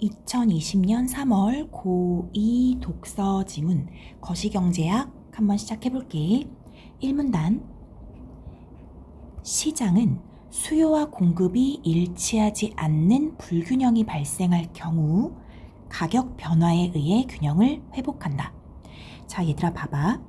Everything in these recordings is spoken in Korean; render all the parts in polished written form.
2020년 3월 고2 독서 지문 거시경제학 한번 시작해 볼게. 1문단 시장은 수요와 공급이 일치하지 않는 불균형이 발생할 경우 가격 변화에 의해 균형을 회복한다. 자, 얘들아 봐봐.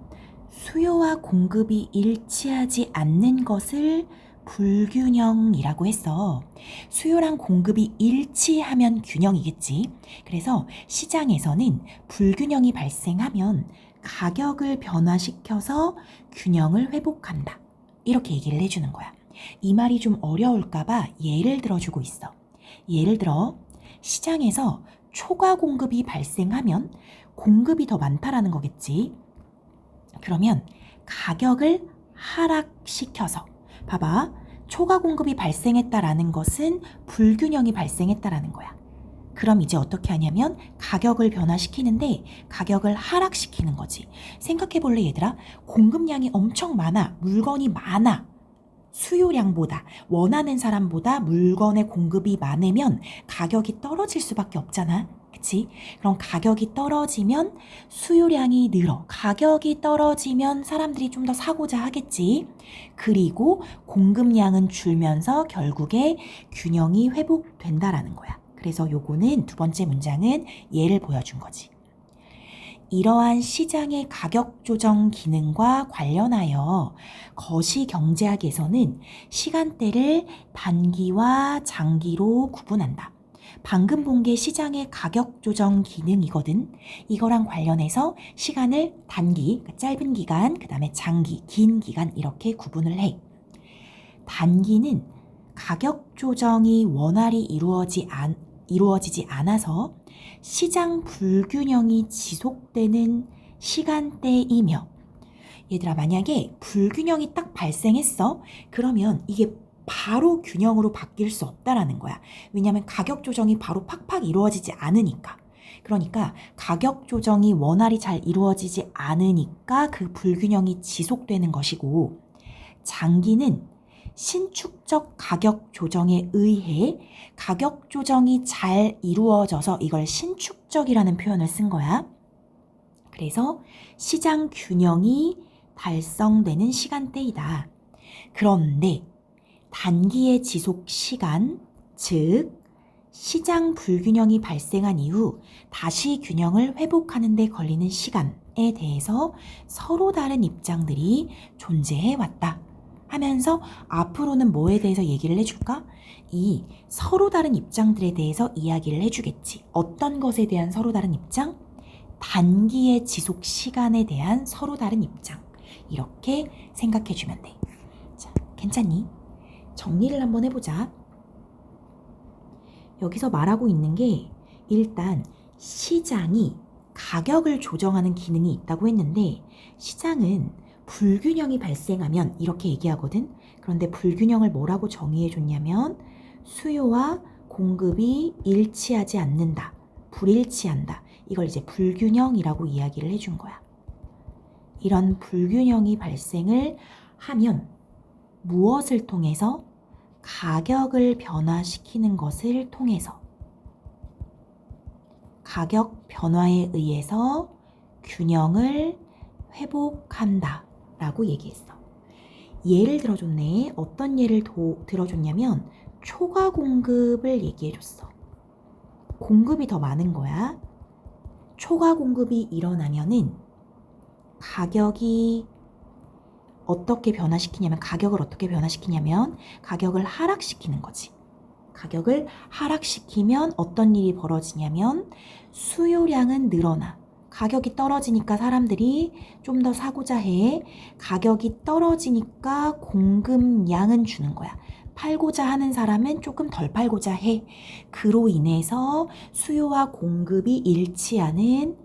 수요와 공급이 일치하지 않는 것을 불균형이라고 했어. 수요랑 공급이 일치하면 균형이겠지. 그래서 시장에서는 불균형이 발생하면 가격을 변화시켜서 균형을 회복한다. 이렇게 얘기를 해주는 거야. 이 말이 좀 어려울까봐 예를 들어주고 있어. 예를 들어 시장에서 초과 공급이 발생하면 공급이 더 많다라는 거겠지. 그러면 가격을 하락시켜서 봐봐. 초과 공급이 발생했다라는 것은 불균형이 발생했다라는 거야. 그럼 이제 어떻게 하냐면 가격을 변화시키는데 가격을 하락시키는 거지. 생각해볼래 얘들아? 공급량이 엄청 많아. 물건이 많아. 수요량보다 원하는 사람보다 물건의 공급이 많으면 가격이 떨어질 수밖에 없잖아. 그치? 그럼 가격이 떨어지면 수요량이 늘어. 가격이 떨어지면 사람들이 좀 더 사고자 하겠지. 그리고 공급량은 줄면서 결국에 균형이 회복된다라는 거야. 그래서 요거는 두 번째 문장은 예를 보여준 거지. 이러한 시장의 가격 조정 기능과 관련하여 거시경제학에서는 시간대를 단기와 장기로 구분한다. 방금 본 게 시장의 가격 조정 기능이거든. 이거랑 관련해서 시간을 단기, 짧은 기간, 그 다음에 장기, 긴 기간 이렇게 구분을 해. 단기는 가격 조정이 원활히 이루어지지 않아서 시장 불균형이 지속되는 시간대이며, 얘들아 만약에 불균형이 딱 발생했어. 그러면 이게 바로 균형으로 바뀔 수 없다라는 거야. 왜냐하면 가격 조정이 바로 팍팍 이루어지지 않으니까. 그러니까 가격 조정이 원활히 잘 이루어지지 않으니까 그 불균형이 지속되는 것이고, 장기는 신축적 가격 조정에 의해 가격 조정이 잘 이루어져서 이걸 신축적이라는 표현을 쓴 거야. 그래서 시장 균형이 달성되는 시간대이다. 그런데 단기의 지속 시간, 즉 시장 불균형이 발생한 이후 다시 균형을 회복하는 데 걸리는 시간에 대해서 서로 다른 입장들이 존재해 왔다 하면서 앞으로는 뭐에 대해서 얘기를 해줄까? 이 서로 다른 입장들에 대해서 이야기를 해주겠지. 어떤 것에 대한 서로 다른 입장? 단기의 지속 시간에 대한 서로 다른 입장. 이렇게 생각해주면 돼. 자, 괜찮니? 정리를 한번 해보자. 여기서 말하고 있는 게 일단 시장이 가격을 조정하는 기능이 있다고 했는데, 시장은 불균형이 발생하면 이렇게 얘기하거든. 그런데 불균형을 뭐라고 정의해 줬냐면 수요와 공급이 일치하지 않는다. 불일치한다. 이걸 이제 불균형이라고 이야기를 해준 거야. 이런 불균형이 발생을 하면 무엇을 통해서? 가격을 변화시키는 것을 통해서 가격 변화에 의해서 균형을 회복한다 라고 얘기했어. 예를 들어줬네. 어떤 예를 들어줬냐면 초과 공급을 얘기해줬어. 공급이 더 많은 거야. 초과 공급이 일어나면은 가격을 어떻게 변화시키냐면 가격을 하락시키는 거지. 가격을 하락시키면 어떤 일이 벌어지냐면 수요량은 늘어나. 가격이 떨어지니까 사람들이 좀 더 사고자 해. 가격이 떨어지니까 공급량은 주는 거야. 팔고자 하는 사람은 조금 덜 팔고자 해. 그로 인해서 수요와 공급이 일치하는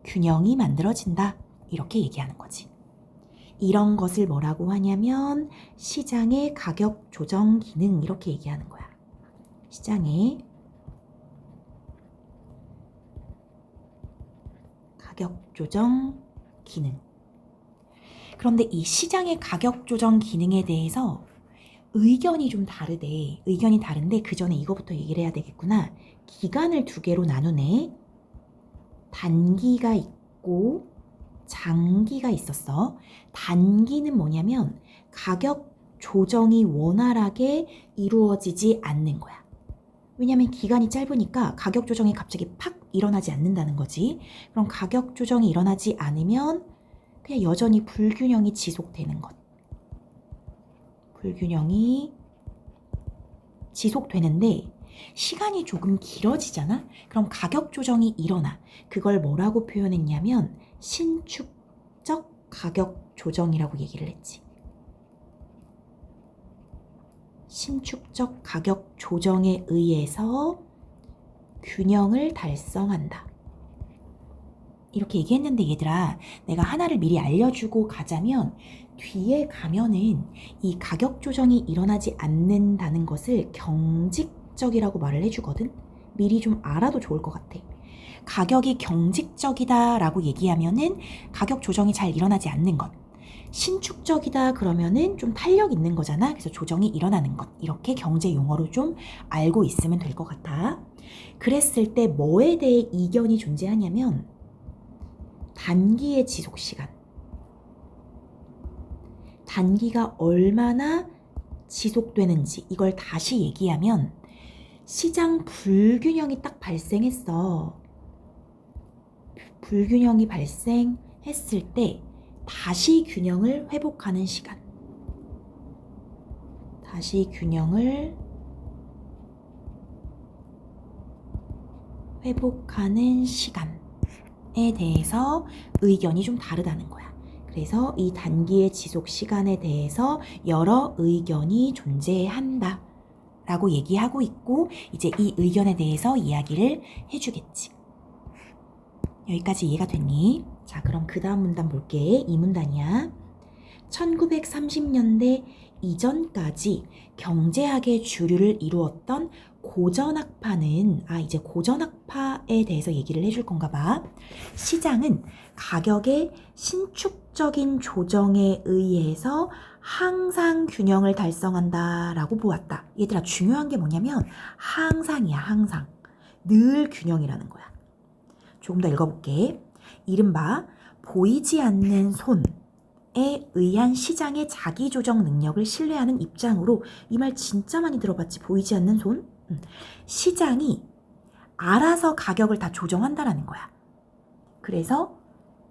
균형이 만들어진다. 이렇게 얘기하는 거지. 이런 것을 뭐라고 하냐면 시장의 가격 조정 기능 이렇게 얘기하는 거야. 시장의 가격 조정 기능. 그런데 이 시장의 가격 조정 기능에 대해서 의견이 좀 다르대. 의견이 다른데 그 전에 이거부터 얘기를 해야 되겠구나. 기간을 두 개로 나누네. 단기가 있고 장기가 있었어. 단기는 뭐냐면 가격 조정이 원활하게 이루어지지 않는 거야. 왜냐면 기간이 짧으니까 가격 조정이 갑자기 팍 일어나지 않는다는 거지. 그럼 가격 조정이 일어나지 않으면 그냥 여전히 불균형이 지속되는 것. 불균형이 지속되는데 시간이 조금 길어지잖아? 그럼 가격 조정이 일어나. 그걸 뭐라고 표현했냐면 신축적 가격 조정이라고 얘기를 했지. 신축적 가격 조정에 의해서 균형을 달성한다. 이렇게 얘기했는데 얘들아, 내가 하나를 미리 알려주고 가자면 뒤에 가면은 이 가격 조정이 일어나지 않는다는 것을 경직적이라고 말을 해주거든. 미리 좀 알아도 좋을 것 같아. 가격이 경직적이다 라고 얘기하면은 가격 조정이 잘 일어나지 않는 것. 신축적이다 그러면은 좀 탄력 있는 거잖아. 그래서 조정이 일어나는 것. 이렇게 경제 용어로 좀 알고 있으면 될 것 같아. 그랬을 때 뭐에 대해 이견이 존재하냐면 단기의 지속 시간. 단기가 얼마나 지속되는지 이걸 다시 얘기하면 시장 불균형이 딱 발생했어. 불균형이 발생했을 때 다시 균형을 회복하는 시간. 다시 균형을 회복하는 시간에 대해서 의견이 좀 다르다는 거야. 그래서 이 단기의 지속 시간에 대해서 여러 의견이 존재한다 라고 얘기하고 있고, 이제 이 의견에 대해서 이야기를 해주겠지. 여기까지 이해가 됐니? 자, 그럼 그 다음 문단 볼게. 이 문단이야. 1930년대 이전까지 경제학의 주류를 이루었던 고전학파는, 이제 고전학파에 대해서 얘기를 해줄 건가 봐. 시장은 가격의 신축적인 조정에 의해서 항상 균형을 달성한다 라고 보았다. 얘들아, 중요한 게 뭐냐면 항상이야, 항상. 늘 균형이라는 거야. 조금 더 읽어볼게. 이른바 보이지 않는 손에 의한 시장의 자기조정 능력을 신뢰하는 입장으로, 이 말 진짜 많이 들어봤지. 보이지 않는 손? 시장이 알아서 가격을 다 조정한다라는 거야. 그래서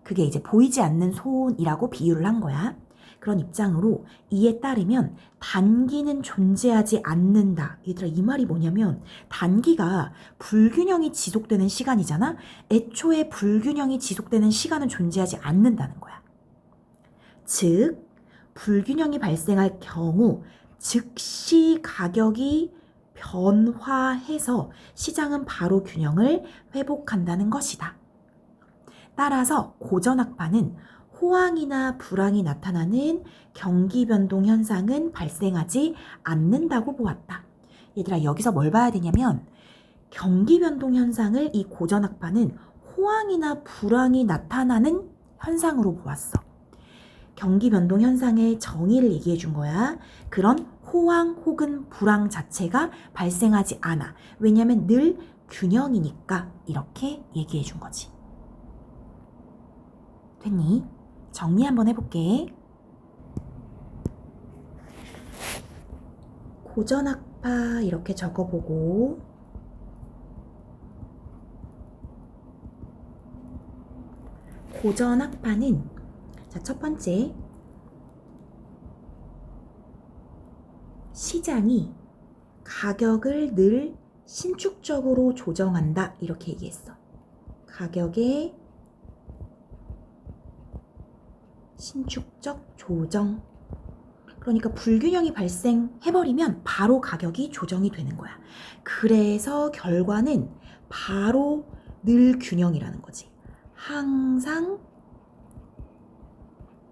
그게 이제 보이지 않는 손이라고 비유를 한 거야. 그런 입장으로 이에 따르면 단기는 존재하지 않는다. 얘들아, 이 말이 뭐냐면 단기가 불균형이 지속되는 시간이잖아. 애초에 불균형이 지속되는 시간은 존재하지 않는다는 거야. 즉 불균형이 발생할 경우 즉시 가격이 변화해서 시장은 바로 균형을 회복한다는 것이다. 따라서 고전학파는 호황이나 불황이 나타나는 경기 변동 현상은 발생하지 않는다고 보았다. 얘들아, 여기서 뭘 봐야 되냐면 경기 변동 현상을 이 고전학파는 호황이나 불황이 나타나는 현상으로 보았어. 경기 변동 현상의 정의를 얘기해 준 거야. 그런 호황 혹은 불황 자체가 발생하지 않아. 왜냐면 늘 균형이니까 이렇게 얘기해 준 거지. 됐니? 정리 한번 해볼게. 고전학파 이렇게 적어보고, 고전학파는, 자, 첫 번째, 시장이 가격을 늘 신축적으로 조정한다 이렇게 얘기했어. 가격의 신축적 조정. 그러니까 불균형이 발생해버리면 바로 가격이 조정이 되는 거야. 그래서 결과는 바로 늘 균형이라는 거지. 항상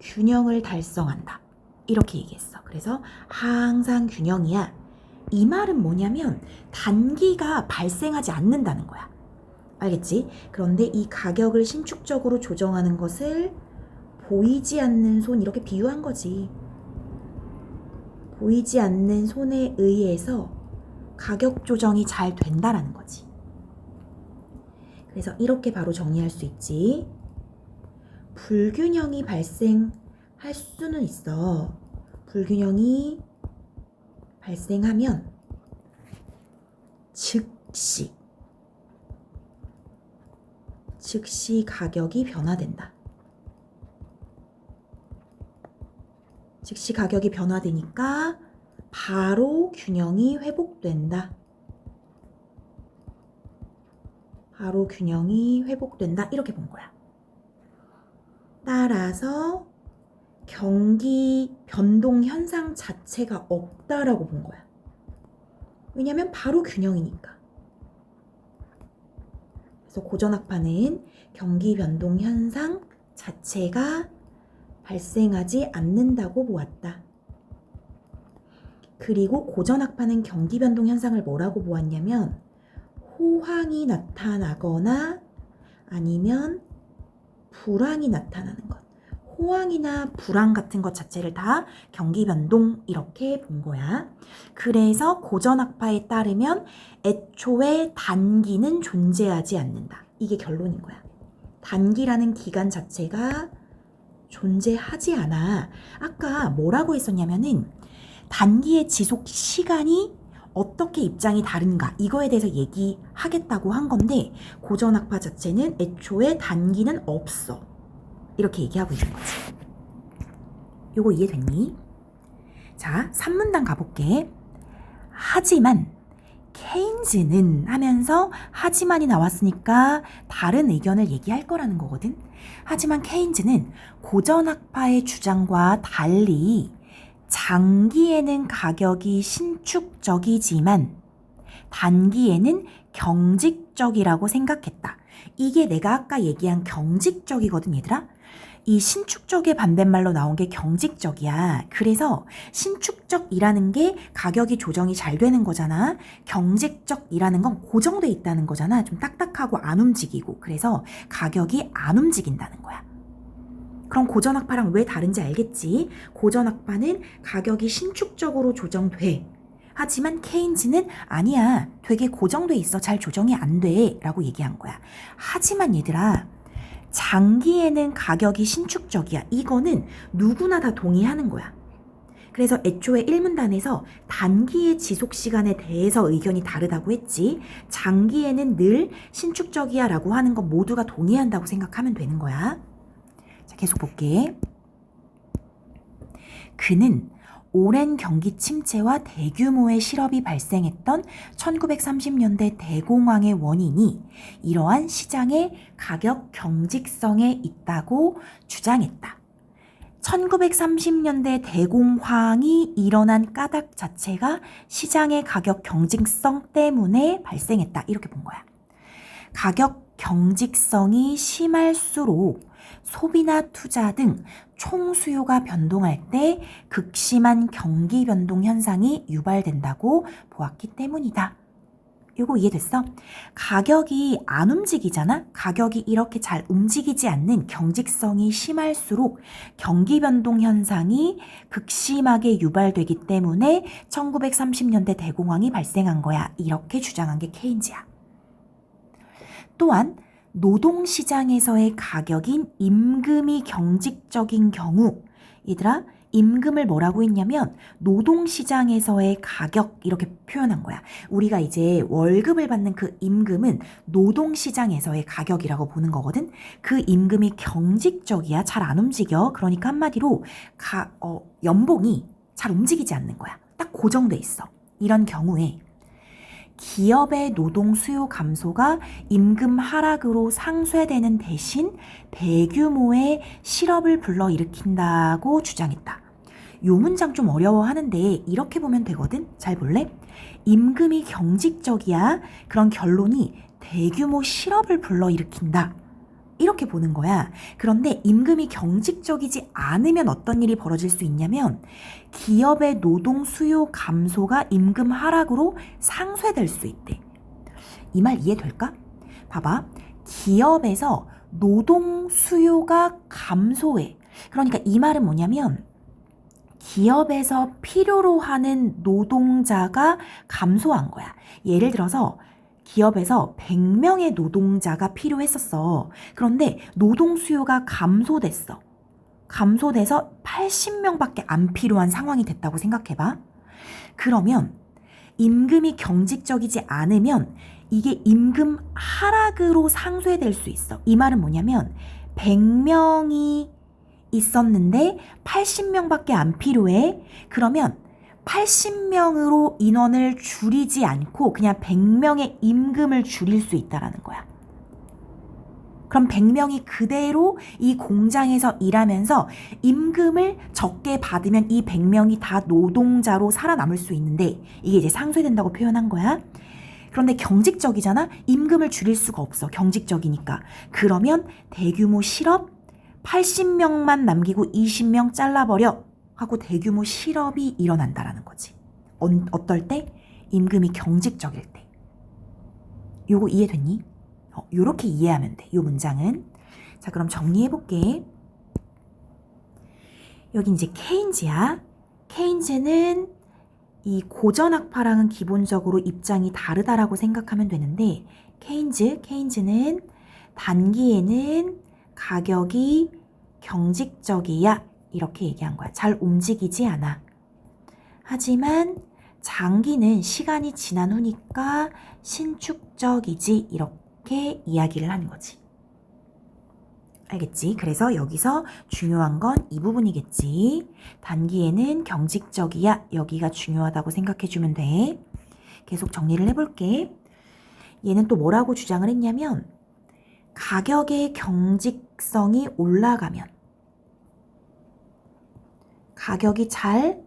균형을 달성한다. 이렇게 얘기했어. 그래서 항상 균형이야. 이 말은 뭐냐면 단기가 발생하지 않는다는 거야. 알겠지? 그런데 이 가격을 신축적으로 조정하는 것을 보이지 않는 손 이렇게 비유한 거지. 보이지 않는 손에 의해서 가격 조정이 잘 된다라는 거지. 그래서 이렇게 바로 정리할 수 있지. 불균형이 발생할 수는 있어. 불균형이 발생하면 즉시 가격이 변화된다. 즉시 가격이 변화되니까 바로 균형이 회복된다. 바로 균형이 회복된다. 이렇게 본 거야. 따라서 경기 변동 현상 자체가 없다라고 본 거야. 왜냐면 바로 균형이니까. 그래서 고전학파는 경기 변동 현상 자체가 발생하지 않는다고 보았다. 그리고 고전학파는 경기 변동 현상을 뭐라고 보았냐면 호황이 나타나거나 아니면 불황이 나타나는 것. 호황이나 불황 같은 것 자체를 다 경기 변동 이렇게 본 거야. 그래서 고전학파에 따르면 애초에 단기는 존재하지 않는다. 이게 결론인 거야. 단기라는 기간 자체가 존재하지 않아. 아까 뭐라고 했었냐면은 단기의 지속 시간이 어떻게 입장이 다른가 이거에 대해서 얘기하겠다고 한 건데 고전학파 자체는 애초에 단기는 없어. 이렇게 얘기하고 있는 거지. 요거 이해됐니? 자, 3문단 가볼게. 하지만 케인즈는 하면서 하지만이 나왔으니까 다른 의견을 얘기할 거라는 거거든. 하지만 케인즈는 고전학파의 주장과 달리 장기에는 가격이 신축적이지만 단기에는 경직적이라고 생각했다. 이게 내가 아까 얘기한 경직적이거든, 얘들아. 이 신축적의 반대말로 나온 게 경직적이야. 그래서 신축적이라는 게 가격이 조정이 잘 되는 거잖아. 경직적이라는 건 고정돼 있다는 거잖아. 좀 딱딱하고 안 움직이고. 그래서 가격이 안 움직인다는 거야. 그럼 고전학파랑 왜 다른지 알겠지? 고전학파는 가격이 신축적으로 조정돼. 하지만 케인즈는 아니야. 되게 고정돼 있어. 잘 조정이 안 돼. 라고 얘기한 거야. 하지만 얘들아, 장기에는 가격이 신축적이야. 이거는 누구나 다 동의하는 거야. 그래서 애초에 1문단에서 단기의 지속시간에 대해서 의견이 다르다고 했지. 장기에는 늘 신축적이야 라고 하는 건 모두가 동의한다고 생각하면 되는 거야. 자, 계속 볼게. 그는 오랜 경기 침체와 대규모의 실업이 발생했던 1930년대 대공황의 원인이 이러한 시장의 가격 경직성에 있다고 주장했다. 1930년대 대공황이 일어난 까닭 자체가 시장의 가격 경직성 때문에 발생했다. 이렇게 본 거야. 가격 경직성이 심할수록 소비나 투자 등 총수요가 변동할 때 극심한 경기 변동 현상이 유발된다고 보았기 때문이다. 이거 이해됐어? 가격이 안 움직이잖아? 가격이 이렇게 잘 움직이지 않는 경직성이 심할수록 경기 변동 현상이 극심하게 유발되기 때문에 1930년대 대공황이 발생한 거야. 이렇게 주장한 게 케인즈야. 또한 노동시장에서의 가격인 임금이 경직적인 경우, 얘들아, 임금을 뭐라고 했냐면 노동시장에서의 가격 이렇게 표현한 거야. 우리가 이제 월급을 받는 그 임금은 노동시장에서의 가격이라고 보는 거거든. 그 임금이 경직적이야. 잘 안 움직여. 그러니까 한마디로 연봉이 잘 움직이지 않는 거야. 딱 고정돼 있어. 이런 경우에 기업의 노동 수요 감소가 임금 하락으로 상쇄되는 대신 대규모의 실업을 불러일으킨다고 주장했다. 요 문장 좀 어려워하는데 이렇게 보면 되거든. 잘 볼래? 임금이 경직적이야. 그런 결론이 대규모 실업을 불러일으킨다. 이렇게 보는 거야. 그런데 임금이 경직적이지 않으면 어떤 일이 벌어질 수 있냐면 기업의 노동 수요 감소가 임금 하락으로 상쇄될 수 있대. 이 말 이해될까? 봐봐. 기업에서 노동 수요가 감소해. 그러니까 이 말은 뭐냐면 기업에서 필요로 하는 노동자가 감소한 거야. 예를 들어서 기업에서 100명의 노동자가 필요했었어. 그런데 노동 수요가 감소됐어. 감소돼서 80명밖에 안 필요한 상황이 됐다고 생각해봐. 그러면 임금이 경직적이지 않으면 이게 임금 하락으로 상쇄될 수 있어. 이 말은 뭐냐면 100명이 있었는데 80명밖에 안 필요해. 그러면 80명으로 인원을 줄이지 않고 그냥 100명의 임금을 줄일 수 있다라는 거야. 그럼 100명이 그대로 이 공장에서 일하면서 임금을 적게 받으면 이 100명이 다 노동자로 살아남을 수 있는데 이게 이제 상쇄된다고 표현한 거야. 그런데 경직적이잖아? 임금을 줄일 수가 없어. 경직적이니까. 그러면 대규모 실업 80명만 남기고 20명 잘라버려 하고 대규모 실업이 일어난다라는 거지. 어떨 때? 임금이 경직적일 때. 요거 이해됐니? 요렇게 이해하면 돼. 요 문장은. 자, 그럼 정리해볼게. 여기 이제 케인즈야. 케인즈는 이 고전학파랑은 기본적으로 입장이 다르다라고 생각하면 되는데 케인즈는 단기에는 가격이 경직적이야 이렇게 얘기한 거야. 잘 움직이지 않아. 하지만 장기는 시간이 지난 후니까 신축적이지 이렇게 이야기를 하는 거지. 알겠지? 그래서 여기서 중요한 건 이 부분이겠지. 단기에는 경직적이야. 여기가 중요하다고 생각해주면 돼. 계속 정리를 해볼게. 얘는 또 뭐라고 주장을 했냐면 가격의 경직성이 올라가면 가격이 잘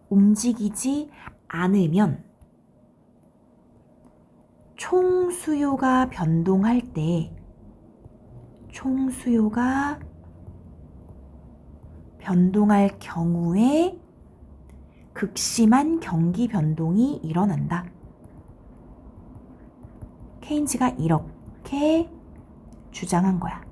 움직이지 않으면 총수요가 변동할 때 총수요가 변동할 경우에 극심한 경기 변동이 일어난다. 케인즈가 이렇게 주장한 거야.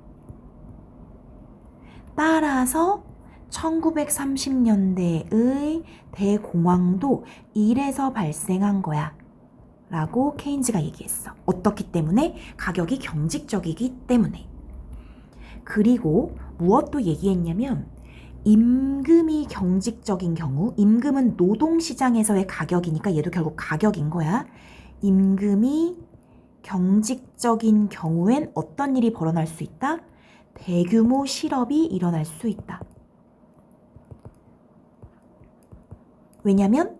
따라서 1930년대의 대공황도 이래서 발생한 거야. 라고 케인즈가 얘기했어. 어떻기 때문에? 가격이 경직적이기 때문에. 그리고 무엇도 얘기했냐면 임금이 경직적인 경우, 임금은 노동시장에서의 가격이니까 얘도 결국 가격인 거야. 임금이 경직적인 경우엔 어떤 일이 벌어날 수 있다? 대규모 실업이 일어날 수 있다. 왜냐면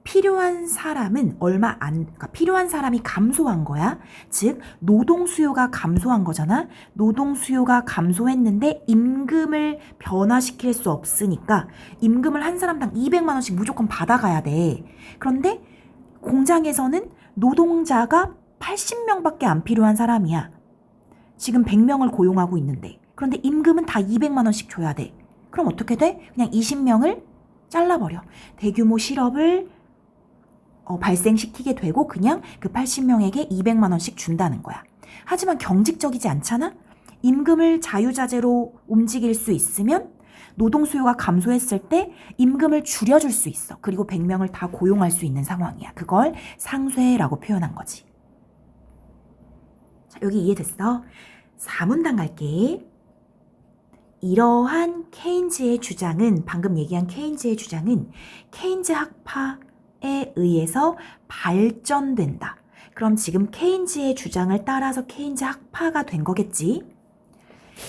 필요한 사람은 그러니까 필요한 사람이 감소한 거야. 즉 노동 수요가 감소한 거잖아. 노동 수요가 감소했는데 임금을 변화시킬 수 없으니까 임금을 한 사람당 200만 원씩 무조건 받아가야 돼. 그런데 공장에서는 노동자가 80명밖에 안 필요한 사람이야. 지금 100명을 고용하고 있는데. 그런데 임금은 다 200만 원씩 줘야 돼. 그럼 어떻게 돼? 그냥 20명을 잘라버려. 대규모 실업을 발생시키게 되고 그냥 그 80명에게 200만 원씩 준다는 거야. 하지만 경직적이지 않잖아? 임금을 자유자재로 움직일 수 있으면 노동 수요가 감소했을 때 임금을 줄여줄 수 있어. 그리고 100명을 다 고용할 수 있는 상황이야. 그걸 상쇄라고 표현한 거지. 자, 여기 이해됐어? 4문단 갈게. 이러한 케인즈의 주장은, 방금 얘기한 케인즈의 주장은 케인즈 학파에 의해서 발전된다. 그럼 지금 케인즈의 주장을 따라서 케인즈 학파가 된 거겠지?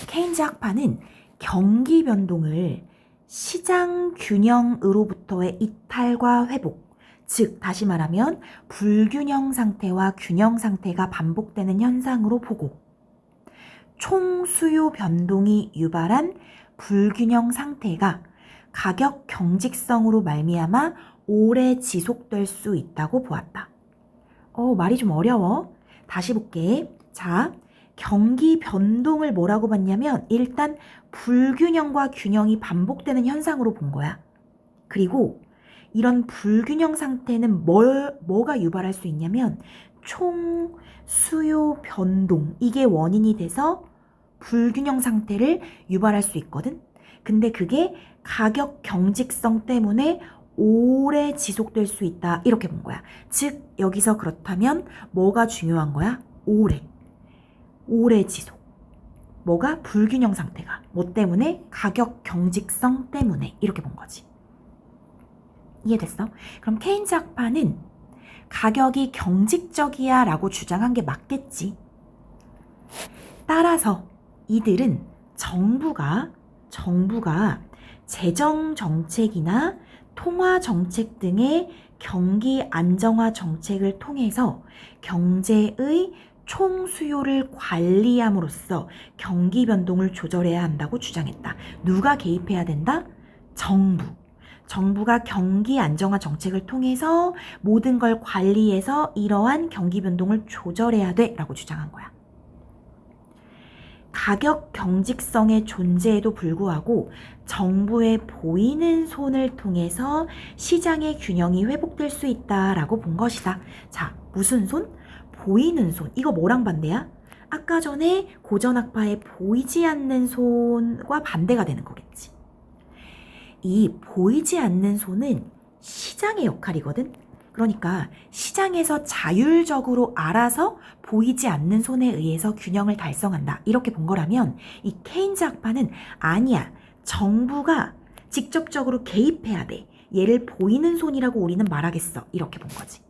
케인즈 학파는 경기 변동을 시장 균형으로부터의 이탈과 회복, 즉 다시 말하면 불균형 상태와 균형 상태가 반복되는 현상으로 보고 총수요 변동이 유발한 불균형 상태가 가격 경직성으로 말미암아 오래 지속될 수 있다고 보았다. 말이 좀 어려워. 다시 볼게. 자, 경기 변동을 뭐라고 봤냐면 일단 불균형과 균형이 반복되는 현상으로 본 거야. 그리고 이런 불균형 상태는 뭐가 유발할 수 있냐면 총수요 변동, 이게 원인이 돼서 불균형 상태를 유발할 수 있거든. 근데 그게 가격 경직성 때문에 오래 지속될 수 있다. 이렇게 본 거야. 즉 여기서 그렇다면 뭐가 중요한 거야? 오래 지속. 뭐가? 불균형 상태가. 뭐 때문에? 가격 경직성 때문에. 이렇게 본 거지. 이해됐어? 그럼 케인즈 학파는 가격이 경직적이야 라고 주장한 게 맞겠지. 따라서 이들은 정부가 재정 정책이나 통화 정책 등의 경기 안정화 정책을 통해서 경제의 총 수요를 관리함으로써 경기 변동을 조절해야 한다고 주장했다. 누가 개입해야 된다? 정부가 경기 안정화 정책을 통해서 모든 걸 관리해서 이러한 경기 변동을 조절해야 돼 라고 주장한 거야. 가격 경직성의 존재에도 불구하고 정부의 보이는 손을 통해서 시장의 균형이 회복될 수 있다라고 본 것이다. 자, 무슨 손? 보이는 손. 이거 뭐랑 반대야? 아까 전에 고전학파의 보이지 않는 손과 반대가 되는 거겠지. 이 보이지 않는 손은 시장의 역할이거든. 그러니까 시장에서 자율적으로 알아서 보이지 않는 손에 의해서 균형을 달성한다. 이렇게 본 거라면 이 케인즈 학파는 아니야. 정부가 직접적으로 개입해야 돼. 얘를 보이는 손이라고 우리는 말하겠어. 이렇게 본 거지.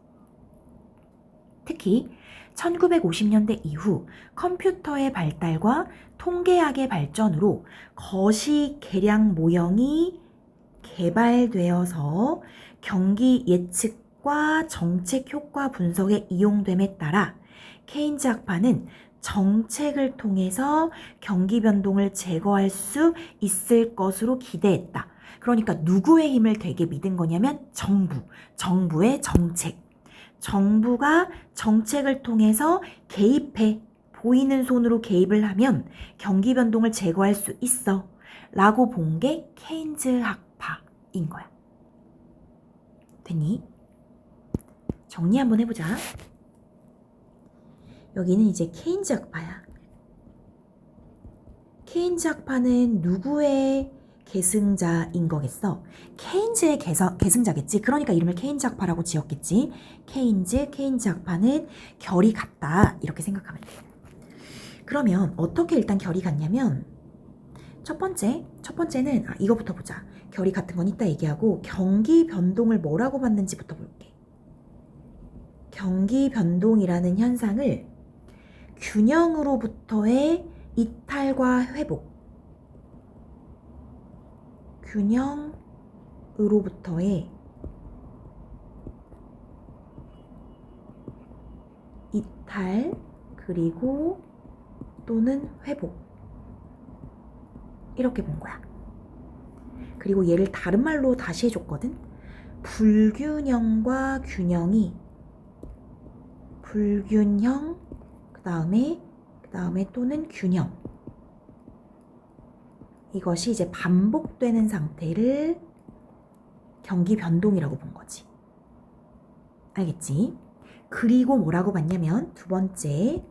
특히 1950년대 이후 컴퓨터의 발달과 통계학의 발전으로 거시 계량 모형이 개발되어서 경기 예측과 정책 효과 분석에 이용됨에 따라 케인즈 학파는 정책을 통해서 경기 변동을 제거할 수 있을 것으로 기대했다. 그러니까 누구의 힘을 되게 믿은 거냐면 정부의 정책. 정부가 정책을 통해서 개입해 보이는 손으로 개입을 하면 경기 변동을 제거할 수 있어 라고 본 게 케인즈 학파인 거야. 됐니? 정리 한번 해보자. 여기는 이제 케인즈 학파야. 케인즈 학파는 누구의 계승자인 거겠어? 케인즈의 계승자겠지. 그러니까 이름을 케인즈 학파라고 지었겠지. 케인즈 학파는 결이 같다. 이렇게 생각하면 돼. 그러면 어떻게 일단 결이 같냐면 첫 번째는 이거부터 보자. 결이 같은 건 이따 얘기하고 경기 변동을 뭐라고 봤는지부터 볼게. 경기 변동이라는 현상을 균형으로부터의 이탈과 회복, 균형으로부터의 이탈 그리고 또는 회복 이렇게 본 거야. 그리고 얘를 다른 말로 다시 해줬거든. 불균형과 균형이 불균형 그 다음에 또는 균형 이것이 이제 반복되는 상태를 경기 변동이라고 본 거지. 알겠지? 그리고 뭐라고 봤냐면 두 번째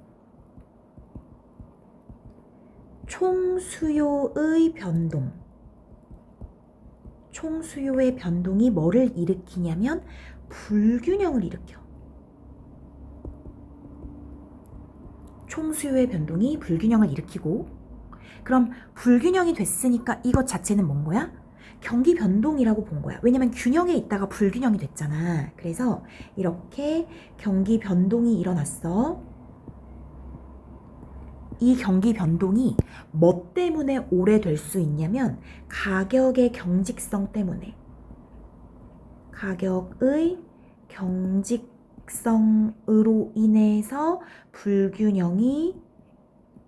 총수요의 변동. 총수요의 변동이 뭐를 일으키냐면 불균형을 일으켜. 총수요의 변동이 불균형을 일으키고 그럼 불균형이 됐으니까 이것 자체는 뭔 거야? 경기 변동이라고 본 거야. 왜냐면 균형에 있다가 불균형이 됐잖아. 그래서 이렇게 경기 변동이 일어났어. 이 경기 변동이 뭐 때문에 오래 될 수 있냐면 가격의 경직성 때문에. 가격의 경직성으로 인해서 불균형이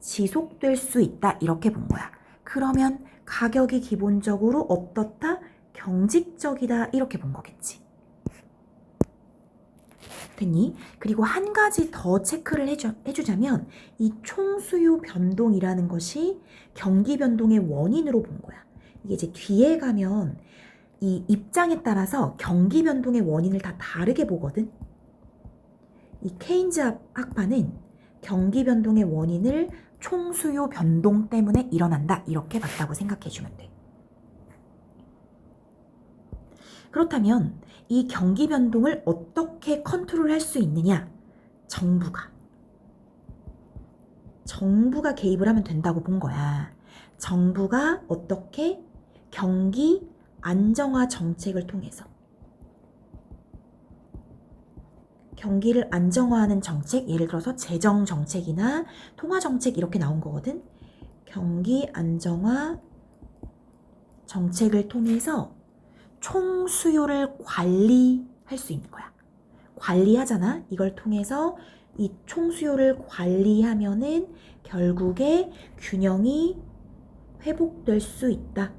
지속될 수 있다. 이렇게 본 거야. 그러면 가격이 기본적으로 어떻다? 경직적이다. 이렇게 본 거겠지. 됐니? 그리고 한 가지 더 체크를 해주자면 이 총수요 변동이라는 것이 경기 변동의 원인으로 본 거야. 이게 이제 뒤에 가면 이 입장에 따라서 경기 변동의 원인을 다 다르게 보거든. 이 케인즈 학파는 경기 변동의 원인을 총수요 변동 때문에 일어난다. 이렇게 봤다고 생각해주면 돼. 그렇다면 이 경기 변동을 어떻게 컨트롤할 수 있느냐? 정부가 개입을 하면 된다고 본 거야. 정부가 어떻게 경기 안정화 정책을 통해서 경기를 안정화하는 정책, 예를 들어서 재정 정책이나 통화 정책 이렇게 나온 거거든. 경기 안정화 정책을 통해서 총 수요를 관리할 수 있는 거야. 관리하잖아. 이걸 통해서 이 총 수요를 관리하면은 결국에 균형이 회복될 수 있다.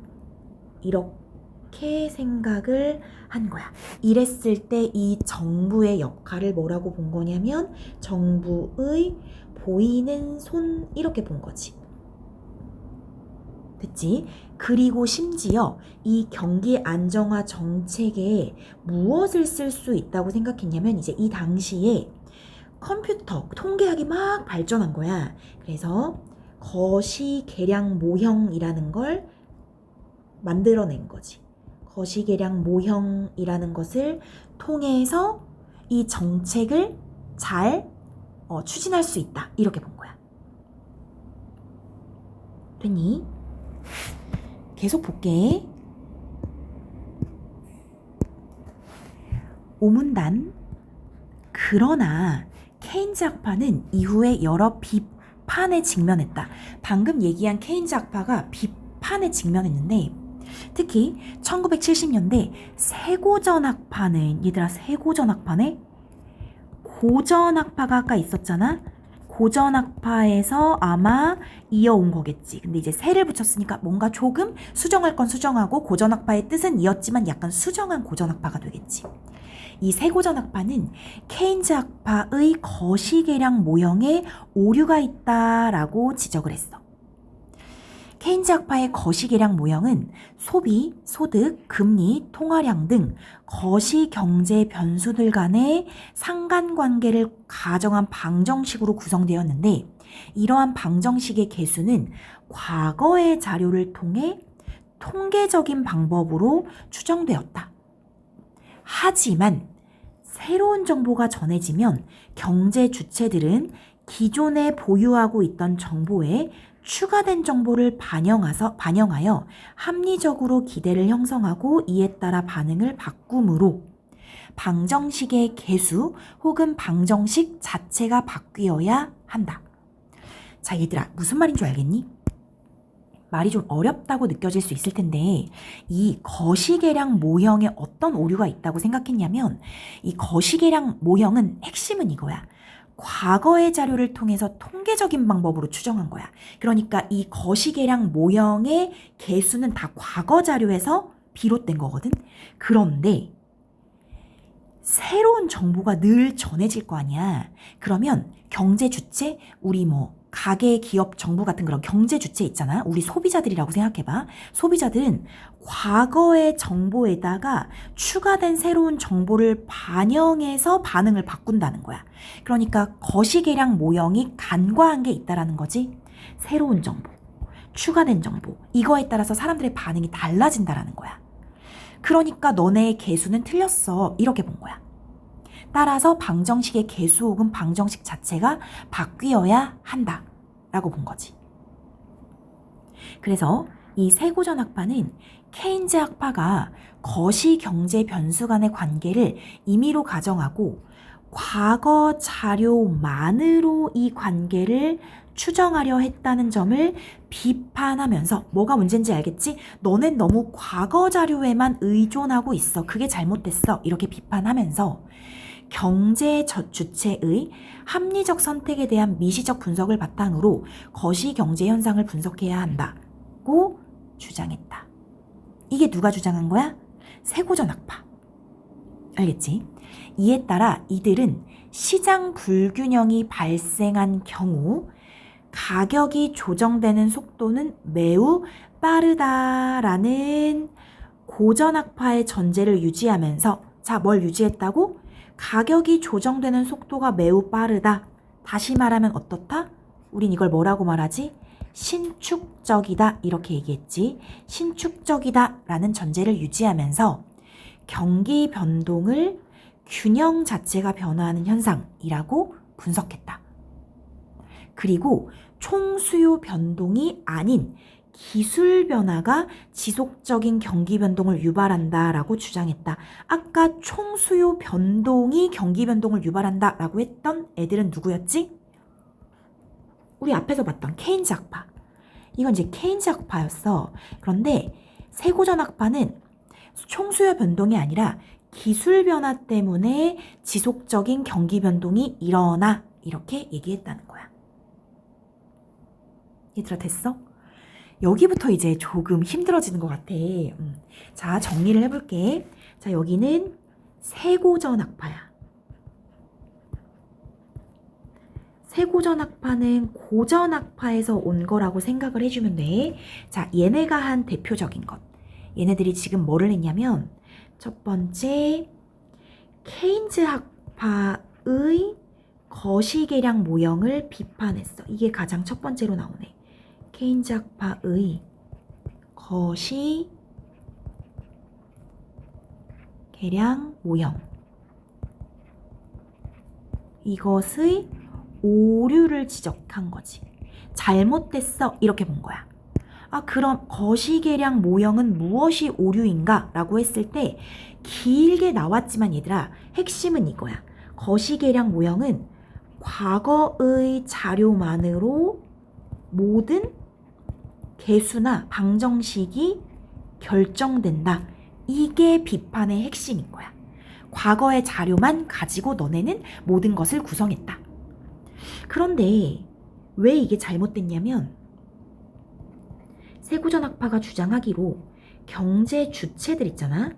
이렇게 생각을 한 거야. 이랬을 때 이 정부의 역할을 뭐라고 본 거냐면 정부의 보이는 손 이렇게 본 거지. 됐지? 그리고 심지어 이 경기 안정화 정책에 무엇을 쓸 수 있다고 생각했냐면 이제 이 당시에 컴퓨터, 통계학이 막 발전한 거야. 그래서 거시계량 모형이라는 걸 만들어낸 거지. 거시계량 모형이라는 것을 통해서 이 정책을 잘 추진할 수 있다. 이렇게 본 거야. 됐니? 계속 볼게. 오문단. 그러나 케인즈 학파는 이후에 여러 비판에 직면했다. 방금 얘기한 케인즈 학파가 비판에 직면했는데 특히 1970년대 세고전 학파는 얘들아 세고전 학파네? 고전 학파가 아까 있었잖아? 고전 학파에서 아마 이어온 거겠지. 근데 이제 세를 붙였으니까 뭔가 조금 수정할 건 수정하고 고전 학파의 뜻은 이었지만 약간 수정한 고전 학파가 되겠지. 이 세고전 학파는 케인즈 학파의 거시계량 모형에 오류가 있다라고 지적을 했어. 케인즈 학파의 거시계량 모형은 소비, 소득, 금리, 통화량 등 거시경제 변수들 간의 상관관계를 가정한 방정식으로 구성되었는데 이러한 방정식의 개수는 과거의 자료를 통해 통계적인 방법으로 추정되었다. 하지만 새로운 정보가 전해지면 경제 주체들은 기존에 보유하고 있던 정보에 추가된 정보를 반영하여 합리적으로 기대를 형성하고 이에 따라 반응을 바꾸므로 방정식의 개수 혹은 방정식 자체가 바뀌어야 한다. 자, 얘들아, 무슨 말인 줄 알겠니? 말이 좀 어렵다고 느껴질 수 있을 텐데 이 거시계량 모형에 어떤 오류가 있다고 생각했냐면 이 거시계량 모형은 핵심은 이거야. 과거의 자료를 통해서 통계적인 방법으로 추정한 거야. 그러니까 이 거시계량 모형의 개수는 다 과거 자료에서 비롯된 거거든. 그런데 새로운 정보가 늘 전해질 거 아니야. 그러면 경제 주체, 우리 가계, 기업, 정부 같은 그런 경제 주체 있잖아. 우리 소비자들이라고 생각해봐. 소비자들은 과거의 정보에다가 추가된 새로운 정보를 반영해서 반응을 바꾼다는 거야. 그러니까 거시계량 모형이 간과한 게 있다라는 거지. 새로운 정보, 추가된 정보, 이거에 따라서 사람들의 반응이 달라진다라는 거야. 그러니까 너네의 개수는 틀렸어. 이렇게 본 거야. 따라서 방정식의 개수 혹은 방정식 자체가 바뀌어야 한다 라고 본 거지. 그래서 이 세고전 학파는 케인즈 학파가 거시경제 변수 간의 관계를 임의로 가정하고 과거 자료만으로 이 관계를 추정하려 했다는 점을 비판하면서 뭐가 문제인지 알겠지? 너넨 너무 과거 자료에만 의존하고 있어. 그게 잘못됐어. 이렇게 비판하면서 경제 주체의 합리적 선택에 대한 미시적 분석을 바탕으로 거시경제 현상을 분석해야 한다고 주장했다. 이게 누가 주장한 거야? 세고전 학파. 알겠지? 이에 따라 이들은 시장 불균형이 발생한 경우 가격이 조정되는 속도는 매우 빠르다라는 고전학파의 전제를 유지하면서 자, 뭘 유지했다고? 가격이 조정되는 속도가 매우 빠르다. 다시 말하면 어떻다? 우린 이걸 뭐라고 말하지? 신축적이다 이렇게 얘기했지. 신축적이다 라는 전제를 유지하면서 경기 변동을 균형 자체가 변화하는 현상이라고 분석했다. 그리고 총수요 변동이 아닌 기술 변화가 지속적인 경기 변동을 유발한다라고 주장했다. 아까 총수요 변동이 경기 변동을 유발한다라고 했던 애들은 누구였지? 우리 앞에서 봤던 케인즈 학파. 이건 이제 케인즈 학파였어. 그런데 세고전 학파는 총수요 변동이 아니라 기술 변화 때문에 지속적인 경기 변동이 일어나 이렇게 얘기했다는 거야. 얘들아 됐어? 여기부터 이제 조금 힘들어지는 것 같아. 자, 정리를 해볼게. 자, 여기는 세고전 학파야. 세고전 학파는 고전 학파에서 온 거라고 생각을 해주면 돼. 자, 얘네가 한 대표적인 것. 얘네들이 지금 뭐를 했냐면 첫 번째 케인즈 학파의 거시계량 모형을 비판했어. 이게 가장 첫 번째로 나오네. 케인즈 학파의 거시계량 모형. 이것의 오류를 지적한 거지. 잘못됐어 이렇게 본 거야. 아, 그럼 거시계량 모형은 무엇이 오류인가? 라고 했을 때 길게 나왔지만 얘들아 핵심은 이거야. 거시계량 모형은 과거의 자료만으로 모든 개수나 방정식이 결정된다. 이게 비판의 핵심인 거야. 과거의 자료만 가지고 너네는 모든 것을 구성했다. 그런데 왜 이게 잘못됐냐면 세고전 학파가 주장하기로 경제 주체들 있잖아.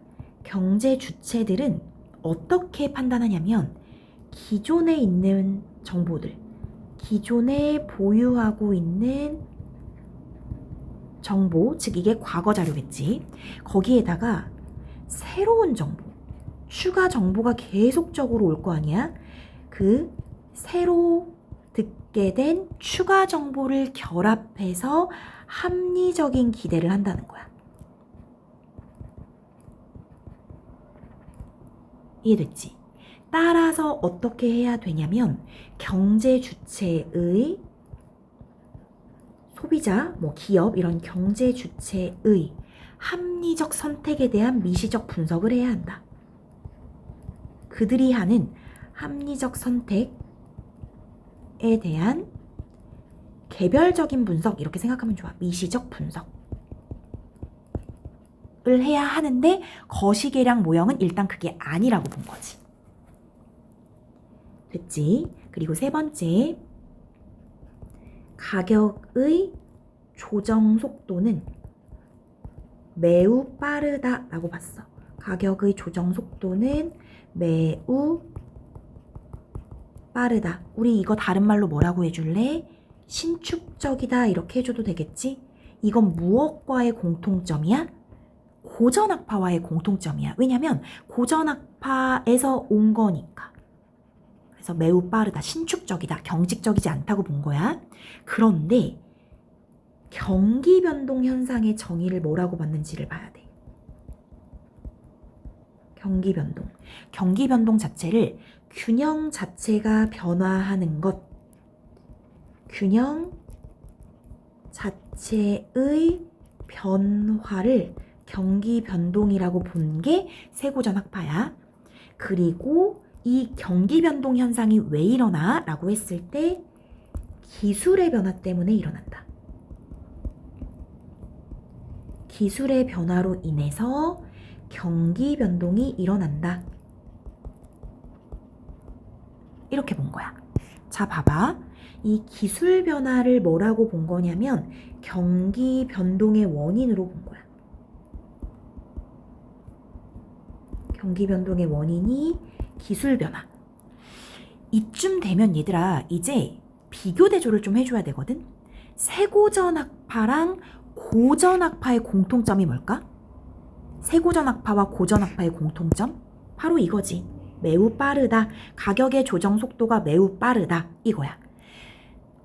경제 주체들은 어떻게 판단하냐면 기존에 있는 정보들, 기존에 보유하고 있는 정보, 즉 이게 과거 자료겠지. 거기에다가 새로운 정보, 추가 정보가 계속적으로 올 거 아니야. 그 새로 듣게 된 추가 정보를 결합해서 합리적인 기대를 한다는 거야. 이해됐지? 따라서 어떻게 해야 되냐면 경제 주체의 소비자, 기업 이런 경제 주체의 합리적 선택에 대한 미시적 분석을 해야 한다. 그들이 하는 합리적 선택에 대한 개별적인 분석 이렇게 생각하면 좋아. 미시적 분석을 해야 하는데 거시계량 모형은 일단 그게 아니라고 본 거지. 됐지? 그리고 세 번째, 가격의 조정 속도는 매우 빠르다라고 봤어. 가격의 조정 속도는 매우 빠르다. 우리 이거 다른 말로 뭐라고 해줄래? 신축적이다 이렇게 해줘도 되겠지? 이건 무엇과의 공통점이야? 고전학파와의 공통점이야. 왜냐면 고전학파에서 온 거니까. 그래서 매우 빠르다, 신축적이다, 경직적이지 않다고 본 거야. 그런데 경기 변동 현상의 정의를 뭐라고 봤는지를 봐야 돼. 경기 변동. 경기 변동 자체를 균형 자체가 변화하는 것, 균형 자체의 변화를 경기 변동이라고 본 게 세고전 학파야. 그리고 이 경기 변동 현상이 왜 일어나? 라고 했을 때 기술의 변화 때문에 일어난다. 기술의 변화로 인해서 경기 변동이 일어난다. 이렇게 본 거야. 자, 봐봐. 이 기술 변화를 뭐라고 본 거냐면 경기 변동의 원인으로 본 거야. 경기 변동의 원인이 기술 변화. 이쯤 되면 얘들아 이제 비교 대조를 좀 해줘야 되거든. 세고전 학파랑 고전 학파의 공통점이 뭘까? 세고전 학파와 고전 학파의 공통점? 바로 이거지. 매우 빠르다. 가격의 조정 속도가 매우 빠르다. 이거야.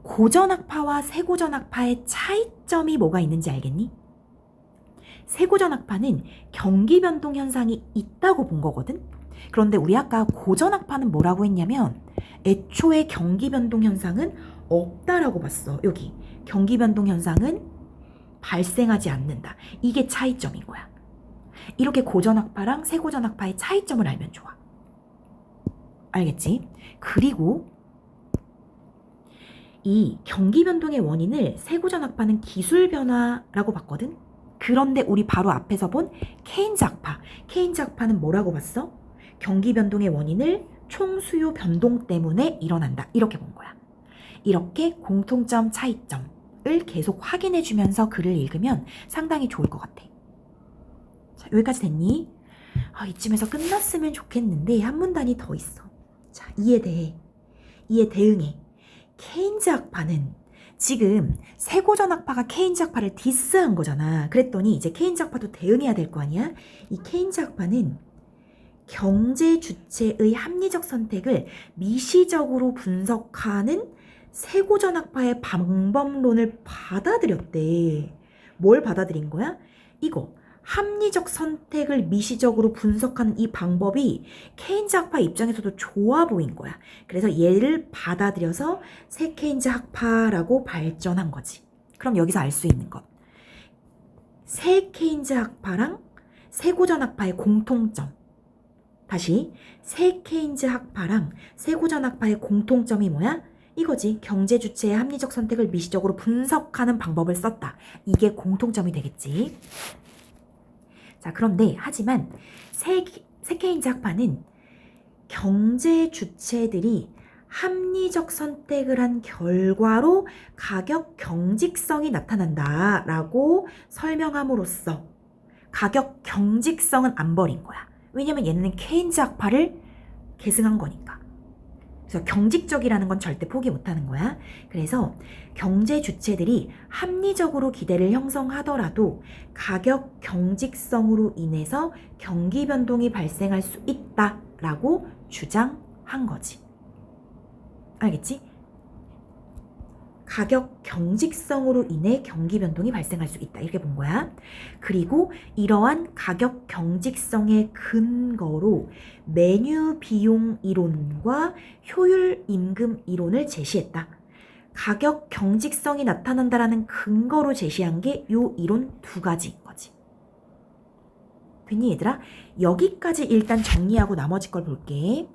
고전 학파와 세고전 학파의 차이점이 뭐가 있는지 알겠니? 세고전학파는 경기 변동 현상이 있다고 본 거거든. 그런데 우리 아까 고전학파는 뭐라고 했냐면 애초에 경기 변동 현상은 없다라고 봤어. 여기 경기 변동 현상은 발생하지 않는다. 이게 차이점인 거야. 이렇게 고전학파랑 세고전학파의 차이점을 알면 좋아. 알겠지? 그리고 이 경기 변동의 원인을 세고전학파는 기술 변화라고 봤거든. 그런데 우리 바로 앞에서 본 케인즈 학파는 뭐라고 봤어? 경기 변동의 원인을 총수요 변동 때문에 일어난다. 이렇게 본 거야. 이렇게 공통점, 차이점을 계속 확인해 주면서 글을 읽으면 상당히 좋을 것 같아. 자, 여기까지 됐니? 이쯤에서 끝났으면 좋겠는데 한 문단이 더 있어. 자, 이에 대응해. 케인즈 학파는 지금 세고전 학파가 케인즈 학파를 디스한 거잖아. 그랬더니 이제 케인즈 학파도 대응해야 될 거 아니야? 이 케인즈 학파는 경제 주체의 합리적 선택을 미시적으로 분석하는 세고전 학파의 방법론을 받아들였대. 뭘 받아들인 거야? 이거 합리적 선택을 미시적으로 분석하는 이 방법이 케인즈 학파 입장에서도 좋아 보인 거야. 그래서 얘를 받아들여서 새 케인즈 학파라고 발전한 거지. 그럼 여기서 알 수 있는 것. 새 케인즈 학파랑 세고전 학파의 공통점. 다시 새 케인즈 학파랑 세고전 학파의 공통점이 뭐야? 이거지. 경제 주체의 합리적 선택을 미시적으로 분석하는 방법을 썼다. 이게 공통점이 되겠지. 자, 그런데 하지만 새 케인즈 학파는 경제 주체들이 합리적 선택을 한 결과로 가격 경직성이 나타난다 라고 설명함으로써 가격 경직성은 안 버린 거야. 왜냐면 얘는 케인즈 학파를 계승한 거니까. 그래서 경직적이라는 건 절대 포기 못하는 거야. 그래서 경제 주체들이 합리적으로 기대를 형성하더라도 가격 경직성으로 인해서 경기 변동이 발생할 수 있다라고 주장한 거지. 알겠지? 가격 경직성으로 인해 경기 변동이 발생할 수 있다. 이렇게 본 거야. 그리고 이러한 가격 경직성의 근거로 메뉴 비용 이론과 효율 임금 이론을 제시했다. 가격 경직성이 나타난다라는 근거로 제시한 게 요 이론 두 가지인 거지. 됐니 얘들아? 여기까지 일단 정리하고 나머지 걸 볼게.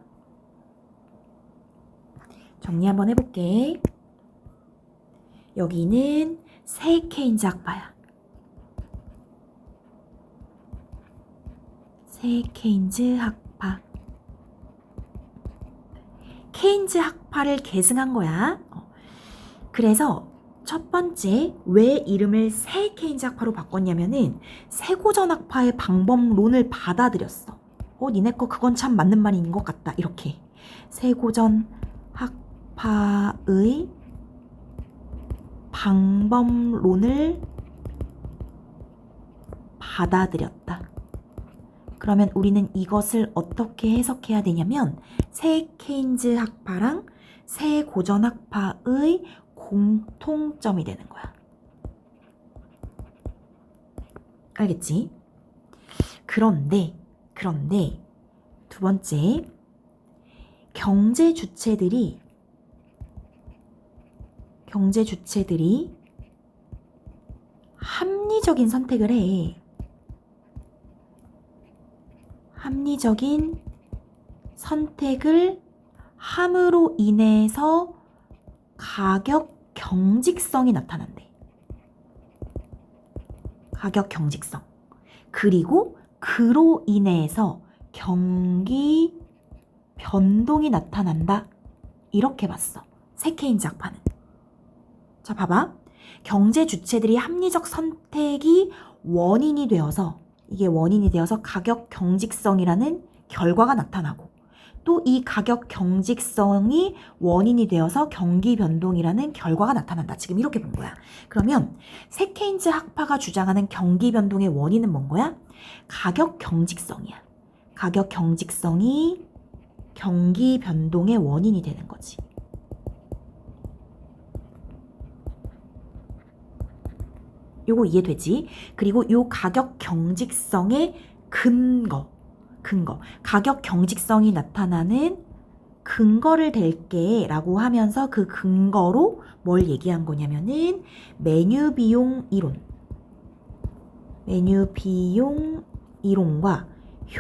정리 한번 해볼게. 여기는 새 케인즈 학파야. 새 케인즈 학파. 케인즈 학파를 계승한 거야. 그래서 첫 번째 왜 이름을 새 케인즈 학파로 바꿨냐면은 세고전 학파의 방법론을 받아들였어. 니네 거 그건 참 맞는 말인 것 같다. 이렇게 세고전 학파의 방법론을 받아들였다. 그러면 우리는 이것을 어떻게 해석해야 되냐면 새 케인즈 학파랑 새 고전 학파의 공통점이 되는 거야. 알겠지? 그런데 두 번째, 경제 주체들이 합리적인 선택을 해. 합리적인 선택을 함으로 인해서 가격 경직성이 나타난대. 가격 경직성. 그리고 그로 인해서 경기 변동이 나타난다. 이렇게 봤어. 새 케인즈 학파는. 자, 봐봐. 경제 주체들이 합리적 선택이 원인이 되어서 가격 경직성이라는 결과가 나타나고 또 이 가격 경직성이 원인이 되어서 경기 변동이라는 결과가 나타난다. 지금 이렇게 본 거야. 그러면 새 케인즈 학파가 주장하는 경기 변동의 원인은 뭔 거야? 가격 경직성이야. 가격 경직성이 경기 변동의 원인이 되는 거지. 요거 이해되지? 그리고 요 가격 경직성의 근거. 가격 경직성이 나타나는 근거를 댈게 라고 하면서 그 근거로 뭘 얘기한 거냐면은 메뉴 비용 이론과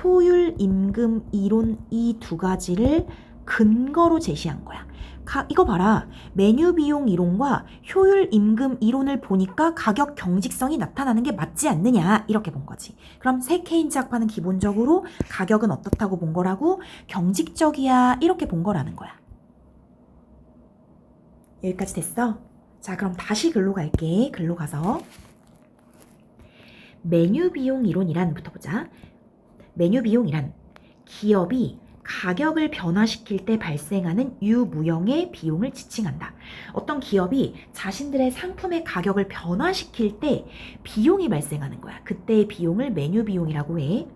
효율 임금 이론 이 두 가지를 근거로 제시한 거야. 이거 봐라. 메뉴 비용 이론과 효율 임금 이론을 보니까 가격 경직성이 나타나는 게 맞지 않느냐 이렇게 본 거지. 그럼 새 케인즈 학파는 기본적으로 가격은 어떻다고 본 거라고? 경직적이야 이렇게 본 거라는 거야. 여기까지 됐어? 자, 그럼 다시 글로 갈게. 글로 가서 메뉴 비용 이론이란부터 보자. 메뉴 비용이란 기업이 가격을 변화시킬 때 발생하는 유무형의 비용을 지칭한다. 어떤 기업이 자신들의 상품의 가격을 변화시킬 때 비용이 발생하는 거야. 그때의 비용을 메뉴 비용이라고 해.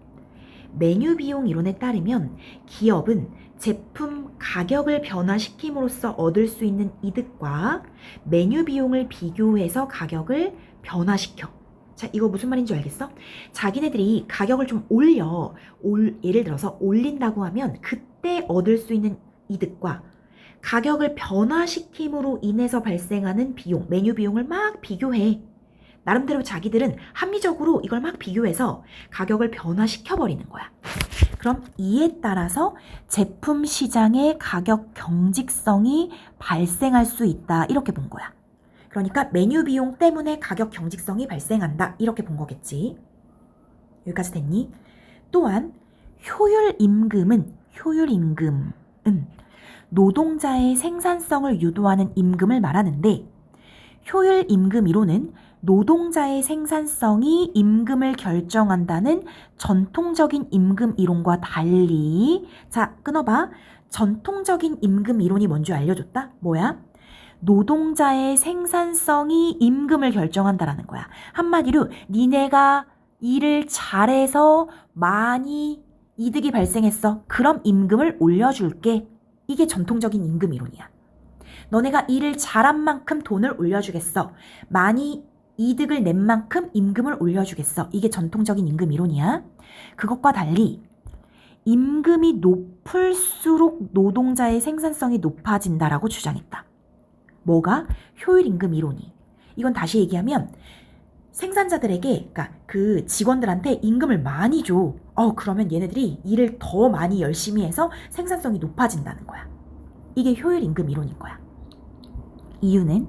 메뉴 비용 이론에 따르면 기업은 제품 가격을 변화시킴으로써 얻을 수 있는 이득과 메뉴 비용을 비교해서 가격을 변화시켜. 자, 이거 무슨 말인지 알겠어? 자기네들이 가격을 좀 예를 들어서 올린다고 하면 그때 얻을 수 있는 이득과 가격을 변화시킴으로 인해서 발생하는 비용, 메뉴 비용을 막 비교해. 나름대로 자기들은 합리적으로 이걸 막 비교해서 가격을 변화시켜버리는 거야. 그럼 이에 따라서 제품 시장의 가격 경직성이 발생할 수 있다. 이렇게 본 거야. 그러니까 메뉴 비용 때문에 가격 경직성이 발생한다. 이렇게 본 거겠지. 여기까지 됐니? 또한 효율 임금은 노동자의 생산성을 유도하는 임금을 말하는데 효율 임금 이론은 노동자의 생산성이 임금을 결정한다는 전통적인 임금 이론과 달리 자, 끊어봐. 전통적인 임금 이론이 뭔지 알려줬다? 뭐야? 노동자의 생산성이 임금을 결정한다라는 거야. 한마디로 니네가 일을 잘해서 많이 이득이 발생했어. 그럼 임금을 올려줄게. 이게 전통적인 임금 이론이야. 너네가 일을 잘한 만큼 돈을 올려주겠어. 많이 이득을 낸 만큼 임금을 올려주겠어. 이게 전통적인 임금 이론이야. 그것과 달리 임금이 높을수록 노동자의 생산성이 높아진다라고 주장했다. 뭐가? 효율 임금 이론이. 이건 다시 얘기하면 생산자들에게, 그러니까 그 직원들한테 임금을 많이 줘. 그러면 얘네들이 일을 더 많이 열심히 해서 생산성이 높아진다는 거야. 이게 효율 임금 이론인 거야. 이유는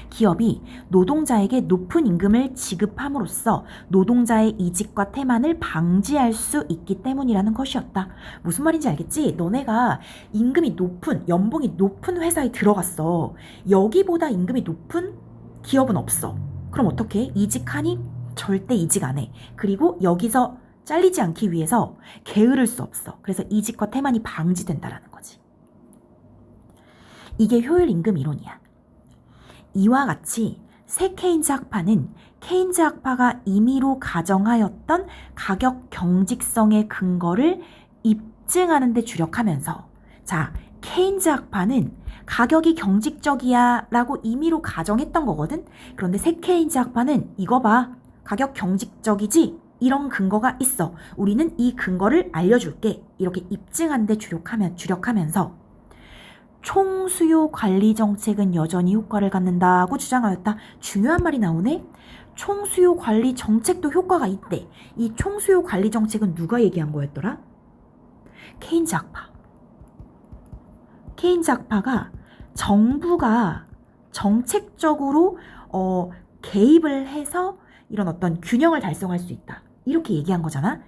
기업이 노동자에게 높은 임금을 지급함으로써 노동자의 이직과 태만을 방지할 수 있기 때문이라는 것이었다. 무슨 말인지 알겠지? 너네가 임금이 높은, 연봉이 높은 회사에 들어갔어. 여기보다 임금이 높은 기업은 없어. 그럼 어떻게? 이직하니? 절대 이직 안 해. 그리고 여기서 잘리지 않기 위해서 게으를 수 없어. 그래서 이직과 태만이 방지된다라는 거지. 이게 효율 임금 이론이야. 이와 같이 새 케인즈 학파는 케인즈 학파가 임의로 가정하였던 가격 경직성의 근거를 입증하는 데 주력하면서 자, 케인즈 학파는 가격이 경직적이야 라고 임의로 가정했던 거거든. 그런데 새 케인즈 학파는 이거 봐. 가격 경직적이지? 이런 근거가 있어. 우리는 이 근거를 알려줄게. 이렇게 입증하는 데 주력하면서 총수요 관리 정책은 여전히 효과를 갖는다고 주장하였다. 중요한 말이 나오네. 총수요 관리 정책도 효과가 있대. 이 총수요 관리 정책은 누가 얘기한 거였더라? 케인즈 학파. 케인즈 학파가 정부가 정책적으로 개입을 해서 이런 어떤 균형을 달성할 수 있다. 이렇게 얘기한 거잖아.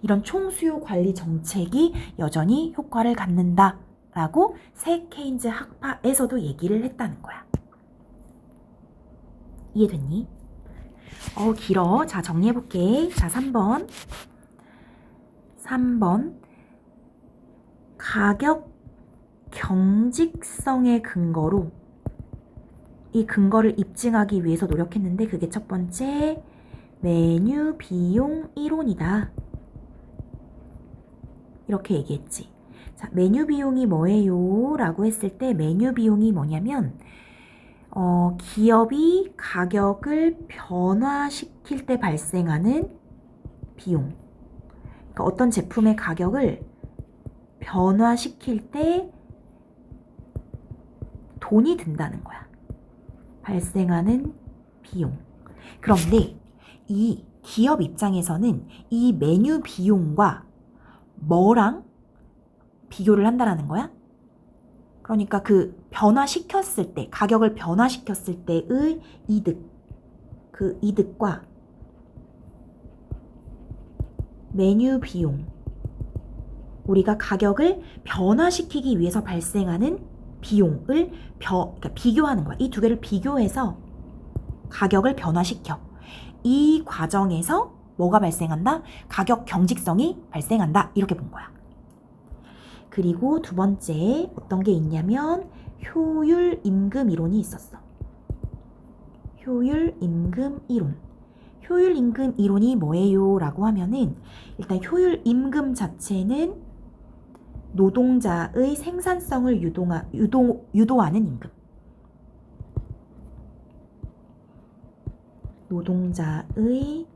이런 총수요 관리 정책이 여전히 효과를 갖는다. 라고 새 케인즈 학파에서도 얘기를 했다는 거야. 이해됐니? 길어. 자, 정리해볼게. 자, 3번. 가격 경직성의 근거로 이 근거를 입증하기 위해서 노력했는데 그게 첫 번째 메뉴 비용 이론이다. 이렇게 얘기했지. 자, 메뉴 비용이 뭐예요? 라고 했을 때 메뉴 비용이 뭐냐면 기업이 가격을 변화시킬 때 발생하는 비용. 그러니까 어떤 제품의 가격을 변화시킬 때 돈이 든다는 거야. 발생하는 비용. 그런데 이 기업 입장에서는 이 메뉴 비용과 뭐랑 비교를 한다라는 거야? 그러니까 그 변화시켰을 때, 가격을 변화시켰을 때의 이득, 그 이득과 메뉴 비용, 우리가 가격을 변화시키기 위해서 발생하는 비용을 그러니까 비교하는 거야. 이 두 개를 비교해서 가격을 변화시켜. 이 과정에서 뭐가 발생한다? 가격 경직성이 발생한다. 이렇게 본 거야. 그리고 두 번째 어떤 게 있냐면 효율 임금 이론이 있었어. 효율 임금 이론. 효율 임금 이론이 뭐예요? 라고 하면은 일단 효율 임금 자체는 노동자의 생산성을 유도하는 임금. 노동자의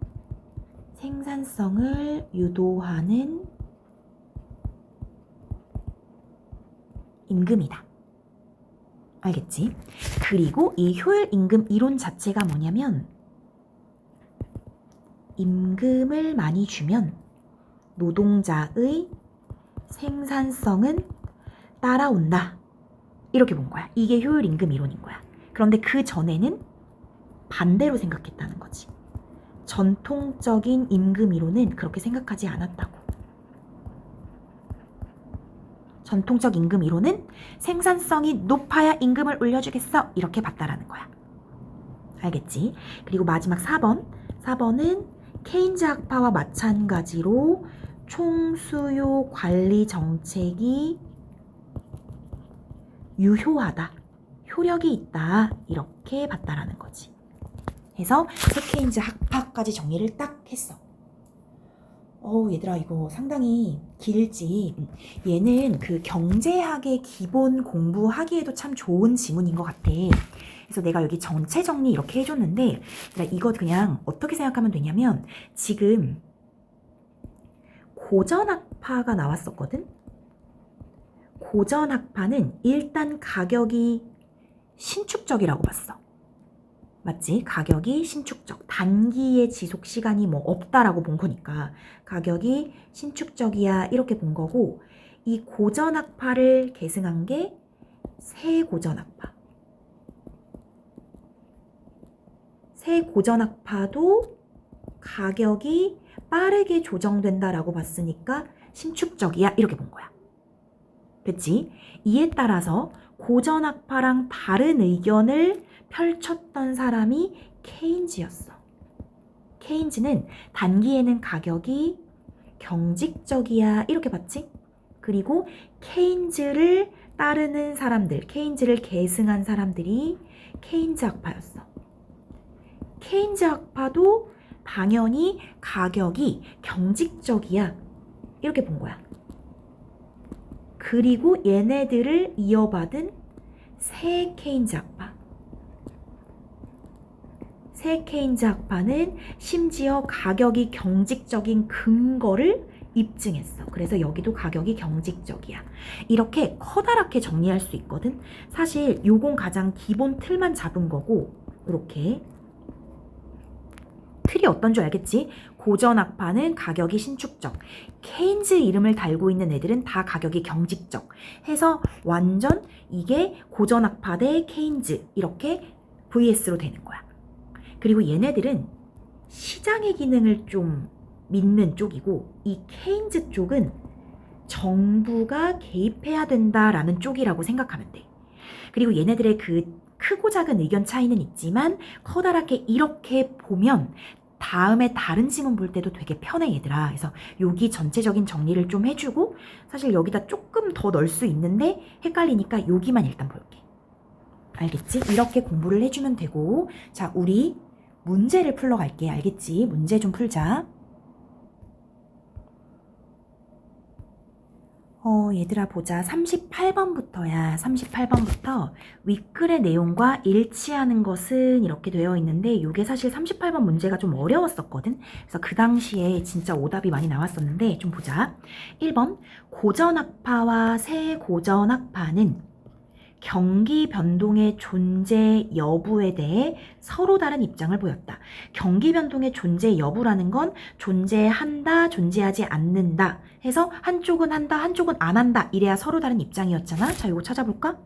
생산성을 유도하는 임금이다. 알겠지? 그리고 이 효율 임금 이론 자체가 뭐냐면 임금을 많이 주면 노동자의 생산성은 따라온다. 이렇게 본 거야. 이게 효율 임금 이론인 거야. 그런데 그 전에는 반대로 생각했다는 거지. 전통적인 임금 이론은 그렇게 생각하지 않았다고. 전통적 임금 이론은 생산성이 높아야 임금을 올려주겠어. 이렇게 봤다라는 거야. 알겠지? 그리고 마지막 4번. 4번은 케인즈 학파와 마찬가지로 총수요 관리 정책이 유효하다. 효력이 있다. 이렇게 봤다라는 거지. 해서 케인즈 학파까지 정리를 딱 했어. 얘들아 이거 상당히 길지. 얘는 그 경제학의 기본 공부하기에도 참 좋은 지문인 것 같아. 그래서 내가 여기 전체 정리 이렇게 해줬는데 이거 그냥 어떻게 생각하면 되냐면 지금 고전학파가 나왔었거든. 고전학파는 일단 가격이 신축적이라고 봤어. 맞지? 가격이 신축적. 단기의 지속 시간이 뭐 없다라고 본 거니까 가격이 신축적이야 이렇게 본 거고, 이 고전학파를 계승한 게 새고전학파. 새고전학파도 가격이 빠르게 조정된다라고 봤으니까 신축적이야 이렇게 본 거야. 그치? 이에 따라서 고전학파랑 다른 의견을 펼쳤던 사람이 케인즈였어. 케인즈는 단기에는 가격이 경직적이야 이렇게 봤지? 그리고 케인즈를 따르는 사람들, 케인즈를 계승한 사람들이 케인즈 학파였어. 케인즈 학파도 당연히 가격이 경직적이야 이렇게 본 거야. 그리고 얘네들을 이어받은 새 케인즈 학파. 새 케인즈 학파는 심지어 가격이 경직적인 근거를 입증했어. 그래서 여기도 가격이 경직적이야. 이렇게 커다랗게 정리할 수 있거든. 사실 요건 가장 기본 틀만 잡은 거고, 이렇게 틀이 어떤 줄 알겠지? 고전학파는 가격이 신축적, 케인즈 이름을 달고 있는 애들은 다 가격이 경직적 해서 완전 이게 고전학파 대 케인즈 이렇게 VS로 되는 거야. 그리고 얘네들은 시장의 기능을 좀 믿는 쪽이고, 이 케인즈 쪽은 정부가 개입해야 된다라는 쪽이라고 생각하면 돼. 그리고 얘네들의 그 크고 작은 의견 차이는 있지만 커다랗게 이렇게 보면 다음에 다른 지문 볼 때도 되게 편해 얘들아. 그래서 여기 전체적인 정리를 좀 해주고, 사실 여기다 조금 더 넣을 수 있는데 헷갈리니까 여기만 일단 볼게. 알겠지? 이렇게 공부를 해주면 되고, 자 우리 문제를 풀러 갈게. 알겠지? 문제 좀 풀자. 얘들아 보자. 38번부터야. 38번부터 윗글의 내용과 일치하는 것은 이렇게 되어 있는데 이게 사실 38번 문제가 좀 어려웠었거든. 그래서 그 당시에 진짜 오답이 많이 나왔었는데 좀 보자. 1번 고전학파와 새 고전학파는 경기 변동의 존재 여부에 대해 서로 다른 입장을 보였다. 경기 변동의 존재 여부라는 건 존재한다, 존재하지 않는다 해서 한쪽은 한다, 한쪽은 안 한다 이래야 서로 다른 입장이었잖아. 자, 이거 찾아볼까?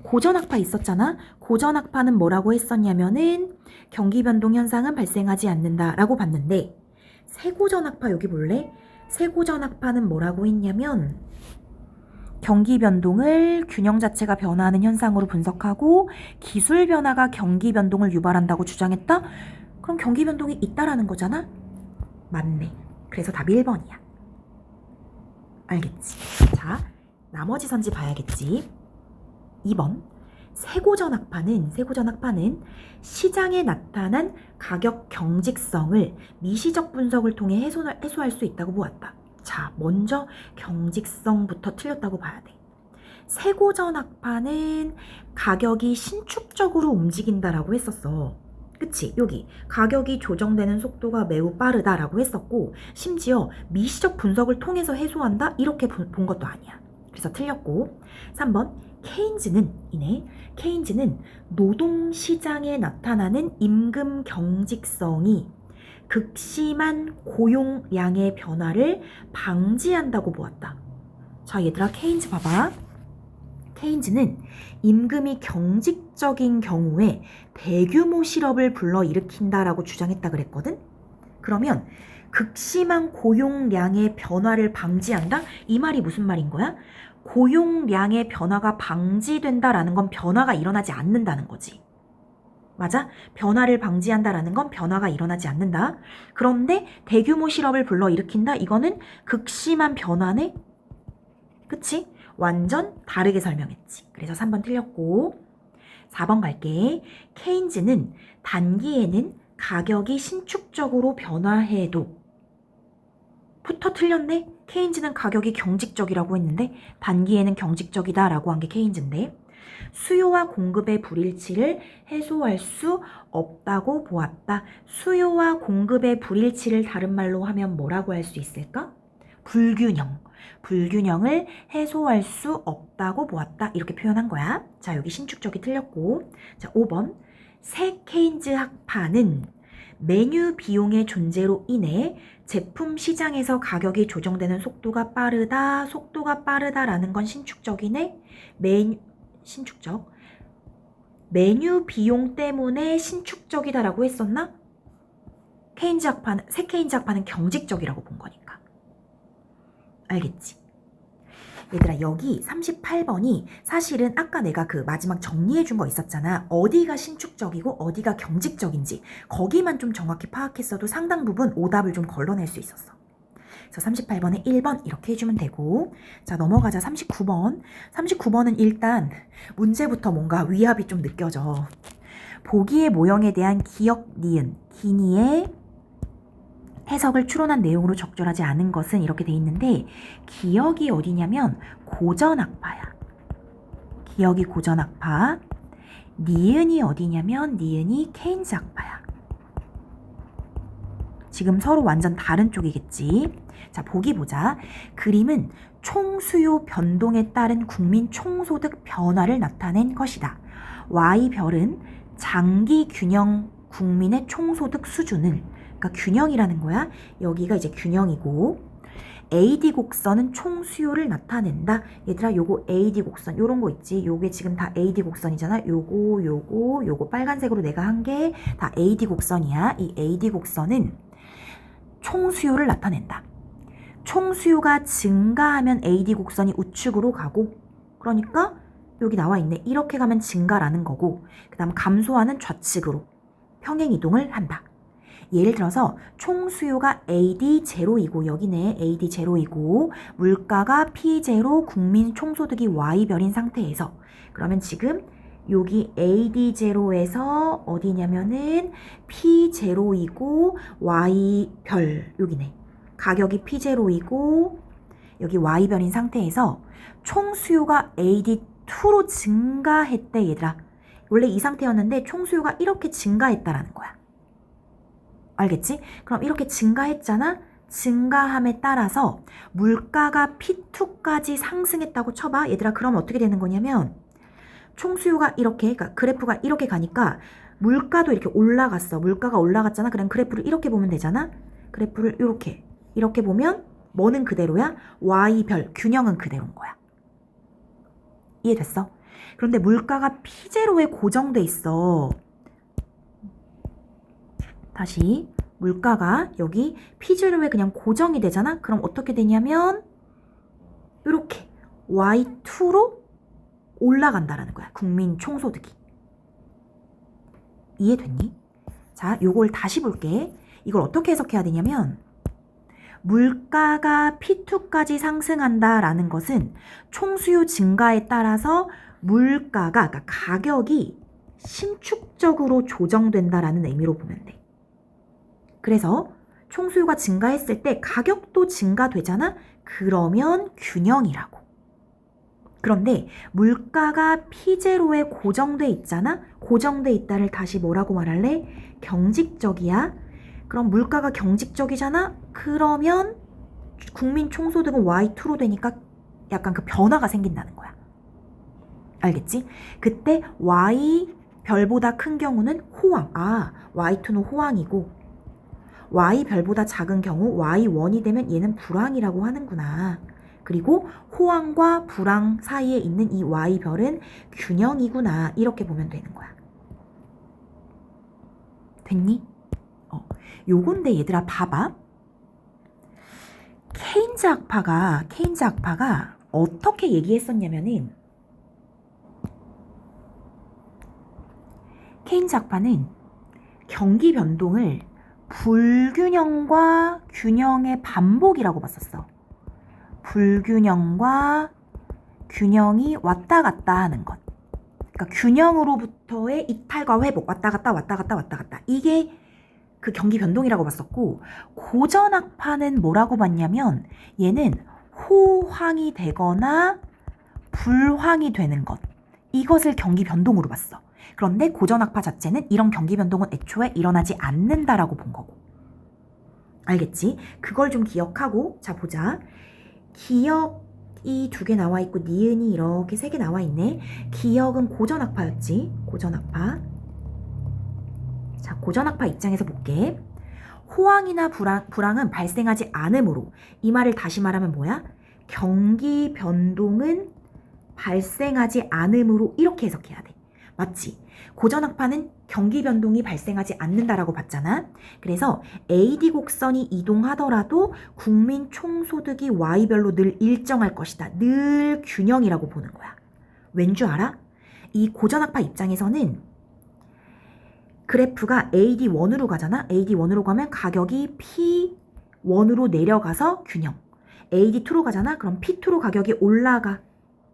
고전학파 있었잖아. 고전학파는 뭐라고 했었냐면은 경기 변동 현상은 발생하지 않는다라고 봤는데 새고전학파 여기 볼래? 새고전학파는 뭐라고 했냐면 경기 변동을 균형 자체가 변화하는 현상으로 분석하고 기술 변화가 경기 변동을 유발한다고 주장했다? 그럼 경기 변동이 있다라는 거잖아? 맞네. 그래서 답이 1번이야. 알겠지? 자, 나머지 선지 봐야겠지? 2번 새고전학파는 시장에 나타난 가격 경직성을 미시적 분석을 통해 해소할 수 있다고 보았다. 자, 먼저 경직성부터 틀렸다고 봐야 돼. 새고전학파는 가격이 신축적으로 움직인다라고 했었어. 그치? 여기 가격이 조정되는 속도가 매우 빠르다라고 했었고 심지어 미시적 분석을 통해서 해소한다? 이렇게 본 것도 아니야. 그래서 틀렸고 3번 케인즈는 노동시장에 나타나는 임금 경직성이 극심한 고용량의 변화를 방지한다고 보았다. 자, 얘들아 케인즈 봐봐. 케인즈는 임금이 경직적인 경우에 대규모 실업을 불러일으킨다라고 주장했다 그랬거든? 그러면 극심한 고용량의 변화를 방지한다? 이 말이 무슨 말인 거야? 고용량의 변화가 방지된다라는 건 변화가 일어나지 않는다는 거지. 맞아? 변화를 방지한다라는 건 변화가 일어나지 않는다. 그런데 대규모 실업을 불러일으킨다? 이거는 극심한 변화네? 그치? 완전 다르게 설명했지. 그래서 3번 틀렸고 4번 갈게. 케인즈는 단기에는 가격이 신축적으로 변화해도 부터 틀렸네? 케인즈는 가격이 경직적이라고 했는데 단기에는 경직적이다라고 한 게 케인즈인데 수요와 공급의 불일치를 해소할 수 없다고 보았다. 수요와 공급의 불일치를 다른 말로 하면 뭐라고 할 수 있을까? 불균형을 해소할 수 없다고 보았다. 이렇게 표현한 거야. 자, 여기 신축적이 틀렸고. 자, 5번. 새 케인즈 학파는 메뉴 비용의 존재로 인해 제품 시장에서 가격이 조정되는 속도가 빠르다라는 건 신축적이네. 메뉴 비용 때문에 신축적이다라고 했었나? 새 케인즈 학파는 경직적이라고 본 거니까. 알겠지? 얘들아, 여기 38번이 사실은 아까 내가 그 마지막 정리해 준 거 있었잖아. 어디가 신축적이고 어디가 경직적인지 거기만 좀 정확히 파악했어도 상당 부분 오답을 좀 걸러낼 수 있었어. 그래서 38번에 1번 이렇게 해주면 되고, 자, 넘어가자. 39번. 39번은 일단 문제부터 뭔가 위압이 좀 느껴져. 보기의 모형에 대한 기역, 니은, 기니의 해석을 추론한 내용으로 적절하지 않은 것은 이렇게 돼 있는데 기역이 어디냐면 고전학파야. 기역이 고전학파. 니은이 어디냐면 니은이 케인즈 학파야. 지금 서로 완전 다른 쪽이겠지. 자, 보기 보자. 그림은 총수요 변동에 따른 국민 총소득 변화를 나타낸 것이다. Y별은 장기 균형 국민의 총소득 수준을, 그러니까 균형이라는 거야. 여기가 이제 균형이고, AD 곡선은 총수요를 나타낸다. 얘들아, 요거 AD 곡선, 요런 거 있지? 요게 지금 다 AD 곡선이잖아. 요거 빨간색으로 내가 한 게 다 AD 곡선이야. 이 AD 곡선은 총수요를 나타낸다. 총수요가 증가하면 AD 곡선이 우측으로 가고, 그러니까 여기 나와 있네. 이렇게 가면 증가라는 거고, 그 다음 감소하는 좌측으로 평행이동을 한다. 예를 들어서 총수요가 AD0이고, 여기네 AD0이고, 물가가 P0, 국민 총소득이 Y별인 상태에서, 그러면 지금 여기 AD0에서 어디냐면은 P0이고 Y별, 여기네. 가격이 P0이고 여기 Y별인 상태에서 총 수요가 AD2로 증가했대, 얘들아. 원래 이 상태였는데 총 수요가 이렇게 증가했다라는 거야. 알겠지? 그럼 이렇게 증가했잖아? 증가함에 따라서 물가가 P2까지 상승했다고 쳐봐. 얘들아, 그럼 어떻게 되는 거냐면 총 수요가 이렇게, 그러니까 그래프가 이렇게 가니까 물가도 이렇게 올라갔어. 물가가 올라갔잖아. 그럼 그래프를 이렇게 보면 되잖아. 그래프를 이렇게 보면 뭐는 그대로야? Y별, 균형은 그대로인 거야. 이해됐어? 그런데 물가가 P0에 고정돼 있어. 다시 물가가 여기 P0에 그냥 고정이 되잖아? 그럼 어떻게 되냐면 이렇게 Y2로 올라간다라는 거야. 국민 총소득이. 이해됐니? 자, 요걸 다시 볼게. 이걸 어떻게 해석해야 되냐면 물가가 P2까지 상승한다라는 것은 총수요 증가에 따라서 물가가, 그러니까 가격이 신축적으로 조정된다라는 의미로 보면 돼. 그래서 총수요가 증가했을 때 가격도 증가되잖아? 그러면 균형이라고. 그런데 물가가 P0에 고정돼 있잖아? 고정돼 있다를 다시 뭐라고 말할래? 경직적이야. 그럼 물가가 경직적이잖아? 그러면 국민 총소득은 Y2로 되니까 약간 그 변화가 생긴다는 거야. 알겠지? 그때 Y별보다 큰 경우는 호황. Y2는 호황이고 Y별보다 작은 경우 Y1이 되면 얘는 불황이라고 하는구나. 그리고 호황과 불황 사이에 있는 이 Y별은 균형이구나. 이렇게 보면 되는 거야. 됐니? 요건데 얘들아 봐봐. 케인즈 학파가 어떻게 얘기했었냐면은 케인즈 학파는 경기 변동을 불균형과 균형의 반복이라고 봤었어. 불균형과 균형이 왔다 갔다 하는 것. 그러니까 균형으로부터의 이탈과 회복, 왔다 갔다. 이게 그 경기 변동이라고 봤었고, 고전학파는 뭐라고 봤냐면 얘는 호황이 되거나 불황이 되는 것, 이것을 경기 변동으로 봤어. 그런데 고전학파 자체는 이런 경기 변동은 애초에 일어나지 않는다라고 본 거고. 알겠지? 그걸 좀 기억하고, 자 보자. 기억이 2개 나와 있고 니은이 이렇게 3개 나와 있네. 기억은 고전학파였지. 고전학파. 자, 고전학파 입장에서 볼게. 호황이나 불황은 발생하지 않으므로, 이 말을 다시 말하면 뭐야? 경기 변동은 발생하지 않으므로, 이렇게 해석해야 돼. 맞지? 고전학파는 경기 변동이 발생하지 않는다라고 봤잖아. 그래서 AD 곡선이 이동하더라도 국민 총소득이 Y별로 늘 일정할 것이다. 늘 균형이라고 보는 거야. 왠 줄 알아? 이 고전학파 입장에서는 그래프가 AD1으로 가잖아. AD1으로 가면 가격이 P1으로 내려가서 균형. AD2로 가잖아. 그럼 P2로 가격이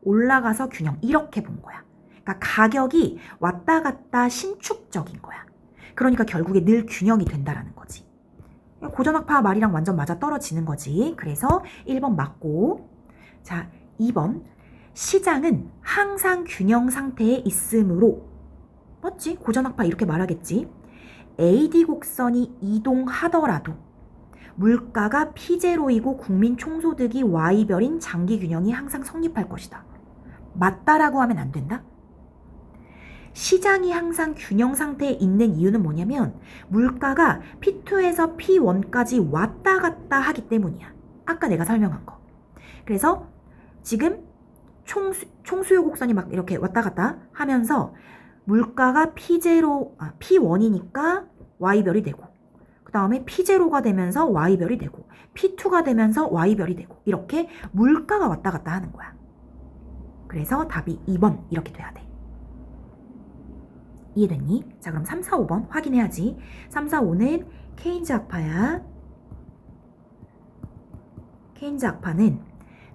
올라가서 균형. 이렇게 본 거야. 그러니까 가격이 왔다 갔다 신축적인 거야. 그러니까 결국에 늘 균형이 된다라는 거지. 고전학파 말이랑 완전 맞아 떨어지는 거지. 그래서 1번 맞고. 자, 2번. 시장은 항상 균형 상태에 있으므로, 맞지? 고전학파 이렇게 말하겠지. AD 곡선이 이동하더라도 물가가 P0이고 국민 총소득이 Y별인 장기 균형이 항상 성립할 것이다. 맞다라고 하면 안 된다? 시장이 항상 균형 상태에 있는 이유는 뭐냐면 물가가 P2에서 P1까지 왔다 갔다 하기 때문이야. 아까 내가 설명한 거. 그래서 지금 총수요 곡선이 막 이렇게 왔다 갔다 하면서 물가가 P1이니까 Y별이 되고, 그 다음에 P0가 되면서 Y별이 되고, P2가 되면서 Y별이 되고, 이렇게 물가가 왔다 갔다 하는 거야. 그래서 답이 2번 이렇게 돼야 돼. 이해됐니? 자, 그럼 3, 4, 5번 확인해야지. 3, 4, 5는 케인즈 학파야. 케인즈 학파는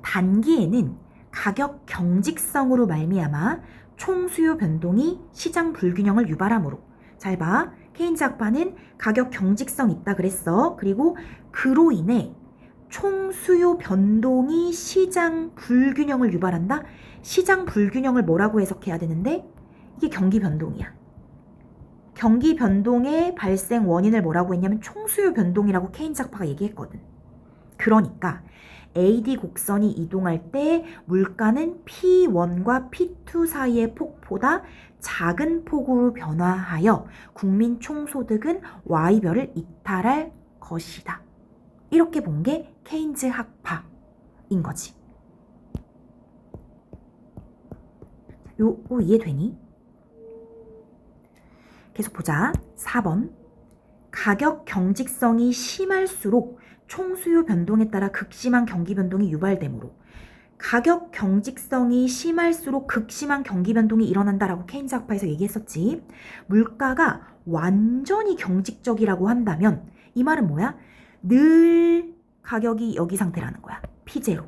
단기에는 가격 경직성으로 말미암아 총수요 변동이 시장 불균형을 유발하므로, 잘 봐. 케인즈 학파는 가격 경직성 있다 그랬어. 그리고 그로 인해 총수요 변동이 시장 불균형을 유발한다? 시장 불균형을 뭐라고 해석해야 되는데 이게 경기 변동이야. 경기 변동의 발생 원인을 뭐라고 했냐면 총수요 변동이라고 케인즈 학파가 얘기했거든. 그러니까 AD 곡선이 이동할 때 물가는 P1과 P2 사이의 폭보다 작은 폭으로 변화하여 국민 총소득은 Y별을 이탈할 것이다. 이렇게 본 게 케인즈 학파인 거지. 요거 이해되니? 계속 보자. 4번. 가격 경직성이 심할수록 총수요 변동에 따라 극심한 경기 변동이 유발되므로 가격 경직성이 심할수록 극심한 경기 변동이 일어난다라고 케인즈 학파에서 얘기했었지. 물가가 완전히 경직적이라고 한다면 이 말은 뭐야? 늘 가격이 여기 상태라는 거야. P0.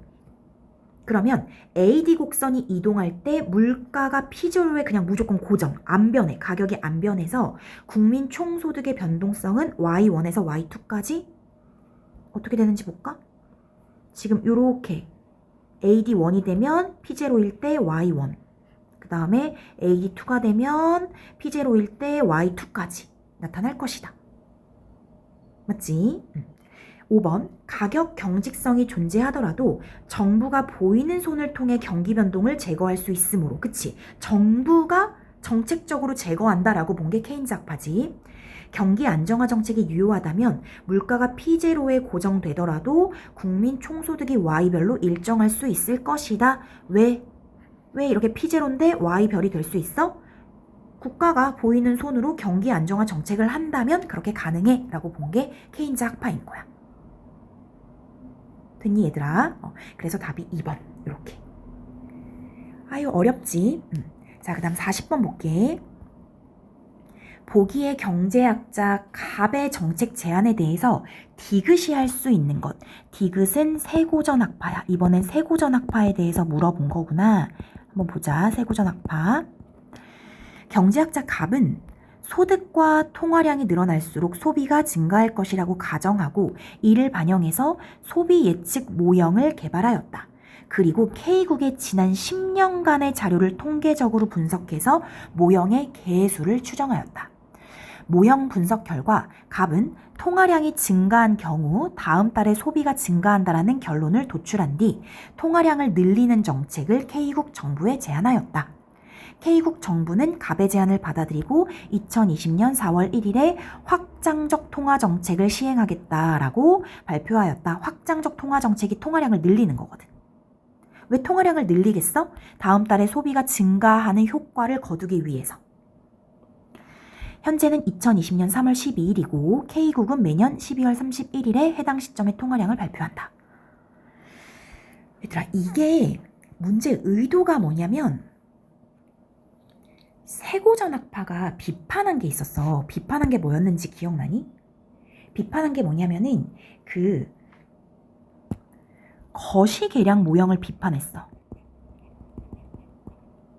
그러면 AD 곡선이 이동할 때 물가가 P0에 그냥 무조건 고정, 안 변해. 가격이 안 변해서 국민 총소득의 변동성은 Y1에서 Y2까지 어떻게 되는지 볼까? 지금 요렇게 AD1이 되면 P0일 때 Y1, 그 다음에 AD2가 되면 P0일 때 Y2까지 나타날 것이다. 맞지? 5번. 가격 경직성이 존재하더라도 정부가 보이는 손을 통해 경기 변동을 제거할 수 있으므로, 그치? 정부가 정책적으로 제거한다라고 본 게 케인즈 학파지. 경기 안정화 정책이 유효하다면 물가가 P0에 고정되더라도 국민 총소득이 Y별로 일정할 수 있을 것이다. 왜 이렇게 P0인데 Y별이 될 수 있어? 국가가 보이는 손으로 경기 안정화 정책을 한다면 그렇게 가능해 라고 본 게 케인즈 학파인 거야. 됐니 얘들아? 그래서 답이 2번 이렇게. 아유 어렵지? 자, 그 다음 40번 볼게. 보기의 경제학자 갑의 정책 제안에 대해서 디귿이 할 수 있는 것. 디귿은 세고전 학파야. 이번엔 세고전 학파에 대해서 물어본 거구나. 한번 보자. 세고전 학파. 경제학자 갑은 소득과 통화량이 늘어날수록 소비가 증가할 것이라고 가정하고 이를 반영해서 소비 예측 모형을 개발하였다. 그리고 K국의 지난 10년간의 자료를 통계적으로 분석해서 모형의 개수를 추정하였다. 모형 분석 결과 갑은 통화량이 증가한 경우 다음 달에 소비가 증가한다라는 결론을 도출한 뒤 통화량을 늘리는 정책을 K국 정부에 제안하였다. K국 정부는 갑의 제안을 받아들이고 2020년 4월 1일에 확장적 통화정책을 시행하겠다라고 발표하였다. 확장적 통화정책이 통화량을 늘리는 거거든. 왜 통화량을 늘리겠어? 다음 달에 소비가 증가하는 효과를 거두기 위해서. 현재는 2020년 3월 12일이고 K국은 매년 12월 31일에 해당 시점에 통화량을 발표한다. 얘들아, 이게 문제의 의도가 뭐냐면 세고전 학파가 비판한 게 있었어. 비판한 게 뭐였는지 기억나니? 비판한 게 뭐냐면은 그 거시계량 모형을 비판했어.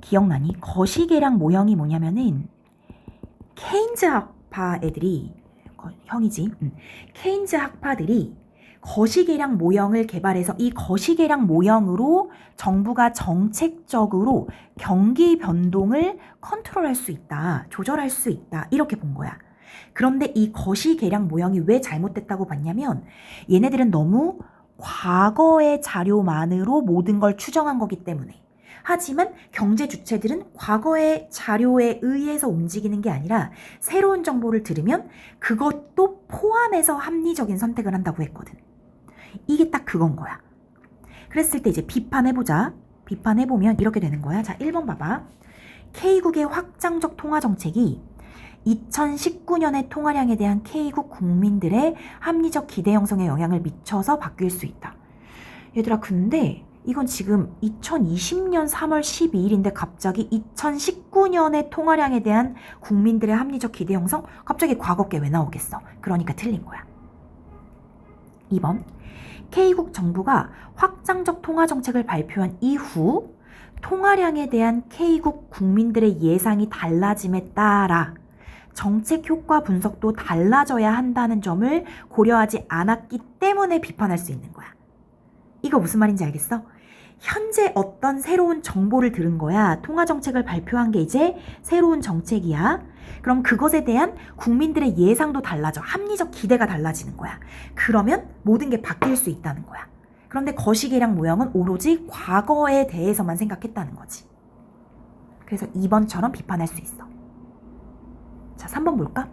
기억나니? 거시계량 모형이 뭐냐면은 케인즈 학파 애들이 형이지. 케인즈 학파들이 거시계량 모형을 개발해서 이 거시계량 모형으로 정부가 정책적으로 경기 변동을 컨트롤할 수 있다, 조절할 수 있다, 이렇게 본 거야. 그런데 이 거시계량 모형이 왜 잘못됐다고 봤냐면 얘네들은 너무 과거의 자료만으로 모든 걸 추정한 거기 때문에. 하지만 경제 주체들은 과거의 자료에 의해서 움직이는 게 아니라 새로운 정보를 들으면 그것도 포함해서 합리적인 선택을 한다고 했거든. 이게 딱 그건 거야. 그랬을 때 이제 비판해보자. 비판해보면 이렇게 되는 거야. 자, 1번 봐봐. K국의 확장적 통화 정책이 2019년의 통화량에 대한 K국 국민들의 합리적 기대 형성에 영향을 미쳐서 바뀔 수 있다. 얘들아, 근데 이건 지금 2020년 3월 12일인데 갑자기 2019년의 통화량에 대한 국민들의 합리적 기대 형성? 갑자기 과거께 왜 나오겠어? 그러니까 틀린 거야. 2번. K국 정부가 확장적 통화 정책을 발표한 이후 통화량에 대한 K국 국민들의 예상이 달라짐에 따라 정책 효과 분석도 달라져야 한다는 점을 고려하지 않았기 때문에 비판할 수 있는 거야. 이거 무슨 말인지 알겠어? 현재 어떤 새로운 정보를 들은 거야. 통화정책을 발표한 게 이제 새로운 정책이야. 그럼 그것에 대한 국민들의 예상도 달라져. 합리적 기대가 달라지는 거야. 그러면 모든 게 바뀔 수 있다는 거야. 그런데 거시기량 모형은 오로지 과거에 대해서만 생각했다는 거지. 그래서 2번처럼 비판할 수 있어. 자, 3번 볼까?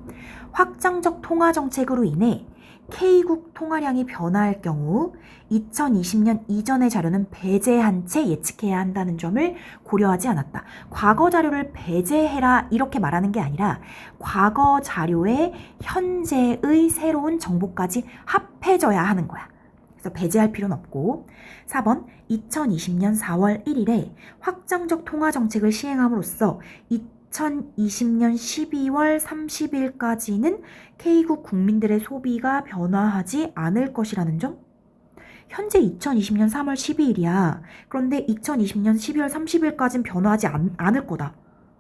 확장적 통화정책으로 인해 K국 통화량이 변화할 경우 2020년 이전의 자료는 배제한 채 예측해야 한다는 점을 고려하지 않았다. 과거 자료를 배제해라 이렇게 말하는 게 아니라 과거 자료에 현재의 새로운 정보까지 합해져야 하는 거야. 그래서 배제할 필요는 없고. 4번 2020년 4월 1일에 확장적 통화정책을 시행함으로써 2020년 12월 30일까지는 K국 국민들의 소비가 변화하지 않을 것이라는 점? 현재 2020년 3월 12일이야. 그런데 2020년 12월 30일까지는 변화하지 않을 거다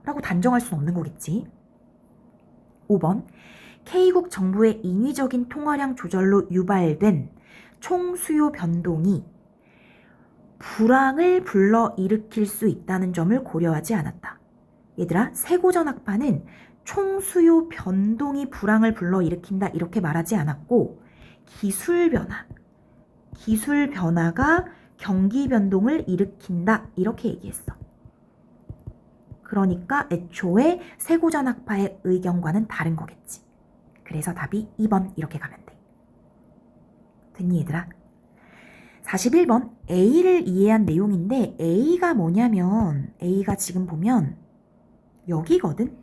라고 단정할 수는 없는 거겠지. 5번 K국 정부의 인위적인 통화량 조절로 유발된 총수요 변동이 불황을 불러일으킬 수 있다는 점을 고려하지 않았다. 얘들아, 세고전 학파는 총수요 변동이 불황을 불러일으킨다 이렇게 말하지 않았고 기술 변화가 경기 변동을 일으킨다 이렇게 얘기했어. 그러니까 애초에 세고전 학파의 의견과는 다른 거겠지. 그래서 답이 2번 이렇게 가면 돼. 됐니 얘들아? 41번 A를 이해한 내용인데 A가 뭐냐면 A가 지금 보면 여기거든?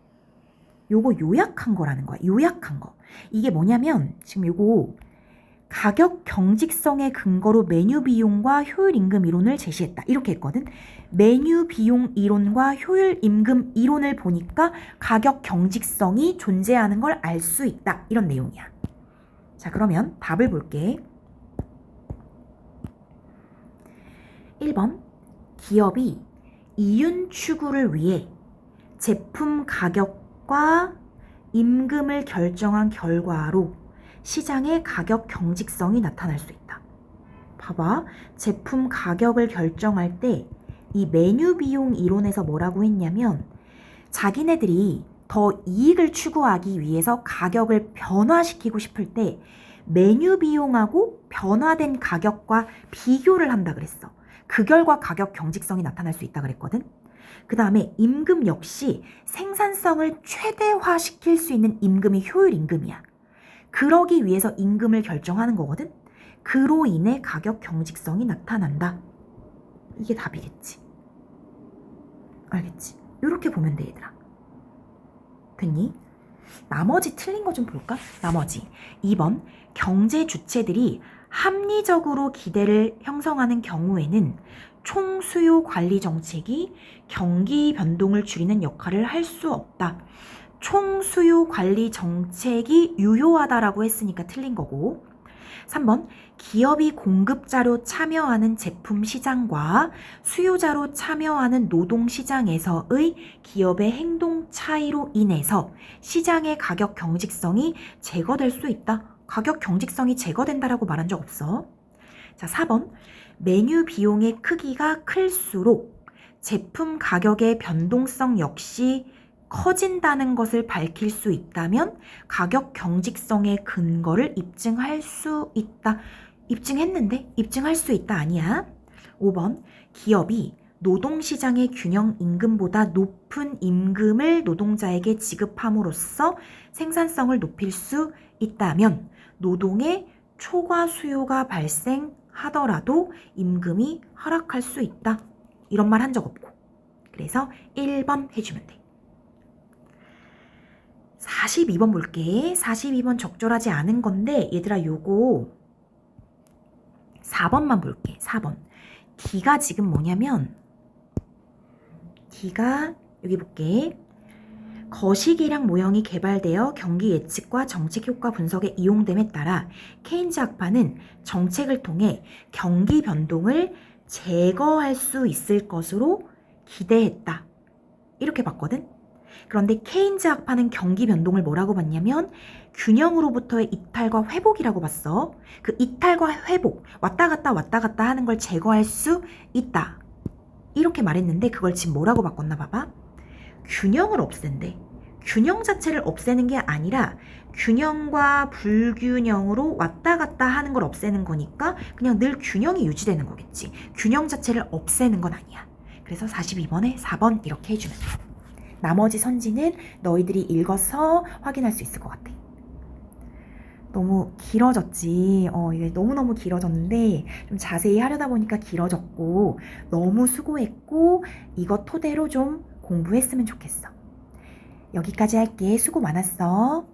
요거 요약한 거라는 거야. 요약한 거. 이게 뭐냐면 지금 요거 가격 경직성의 근거로 메뉴 비용과 효율 임금 이론을 제시했다. 이렇게 했거든. 메뉴 비용 이론과 효율 임금 이론을 보니까 가격 경직성이 존재하는 걸 알 수 있다. 이런 내용이야. 자, 그러면 답을 볼게. 1번 기업이 이윤 추구를 위해 제품 가격과 임금을 결정한 결과로 시장의 가격 경직성이 나타날 수 있다. 봐봐. 제품 가격을 결정할 때 이 메뉴 비용 이론에서 뭐라고 했냐면 자기네들이 더 이익을 추구하기 위해서 가격을 변화시키고 싶을 때 메뉴 비용하고 변화된 가격과 비교를 한다 그랬어. 그 결과 가격 경직성이 나타날 수 있다 그랬거든. 그 다음에 임금 역시 생산성을 최대화시킬 수 있는 임금이 효율 임금이야. 그러기 위해서 임금을 결정하는 거거든. 그로 인해 가격 경직성이 나타난다. 이게 답이겠지. 알겠지? 이렇게 보면 돼 얘들아. 됐니? 나머지 틀린 거 좀 볼까? 나머지 2번 경제 주체들이 합리적으로 기대를 형성하는 경우에는 총수요 관리 정책이 경기 변동을 줄이는 역할을 할 수 없다. 총수요 관리 정책이 유효하다라고 했으니까 틀린 거고. 3번 기업이 공급자로 참여하는 제품 시장과 수요자로 참여하는 노동 시장에서의 기업의 행동 차이로 인해서 시장의 가격 경직성이 제거될 수 있다. 가격 경직성이 제거된다라고 말한 적 없어. 자, 4번 메뉴 비용의 크기가 클수록 제품 가격의 변동성 역시 커진다는 것을 밝힐 수 있다면 가격 경직성의 근거를 입증할 수 있다. 입증했는데 입증할 수 있다 아니야. 5번 기업이 노동시장의 균형 임금보다 높은 임금을 노동자에게 지급함으로써 생산성을 높일 수 있다면 노동의 초과 수요가 발생하더라도 임금이 하락할 수 있다. 이런 말 한 적 없고. 그래서 1번 해주면 돼. 42번 볼게. 42번 적절하지 않은 건데 얘들아 요거 4번만 볼게. 4번 D가 지금 뭐냐면 D가 여기 볼게. 거시기량 모형이 개발되어 경기 예측과 정책 효과 분석에 이용됨에 따라 케인즈 학파는 정책을 통해 경기 변동을 제거할 수 있을 것으로 기대했다. 이렇게 봤거든. 그런데 케인즈 학파는 경기 변동을 뭐라고 봤냐면 균형으로부터의 이탈과 회복이라고 봤어. 그 이탈과 회복, 왔다 갔다 하는 걸 제거할 수 있다. 이렇게 말했는데 그걸 지금 뭐라고 바꿨나 봐봐. 균형을 없앤대. 균형 자체를 없애는 게 아니라 균형과 불균형으로 왔다 갔다 하는 걸 없애는 거니까 그냥 늘 균형이 유지되는 거겠지. 균형 자체를 없애는 건 아니야. 그래서 42번에 4번 이렇게 해주면 돼. 나머지 선지는 너희들이 읽어서 확인할 수 있을 것 같아. 너무 길어졌지. 이게 너무너무 길어졌는데 좀 자세히 하려다 보니까 길어졌고 너무 수고했고 이것 토대로 좀 공부했으면 좋겠어. 여기까지 할게. 수고 많았어.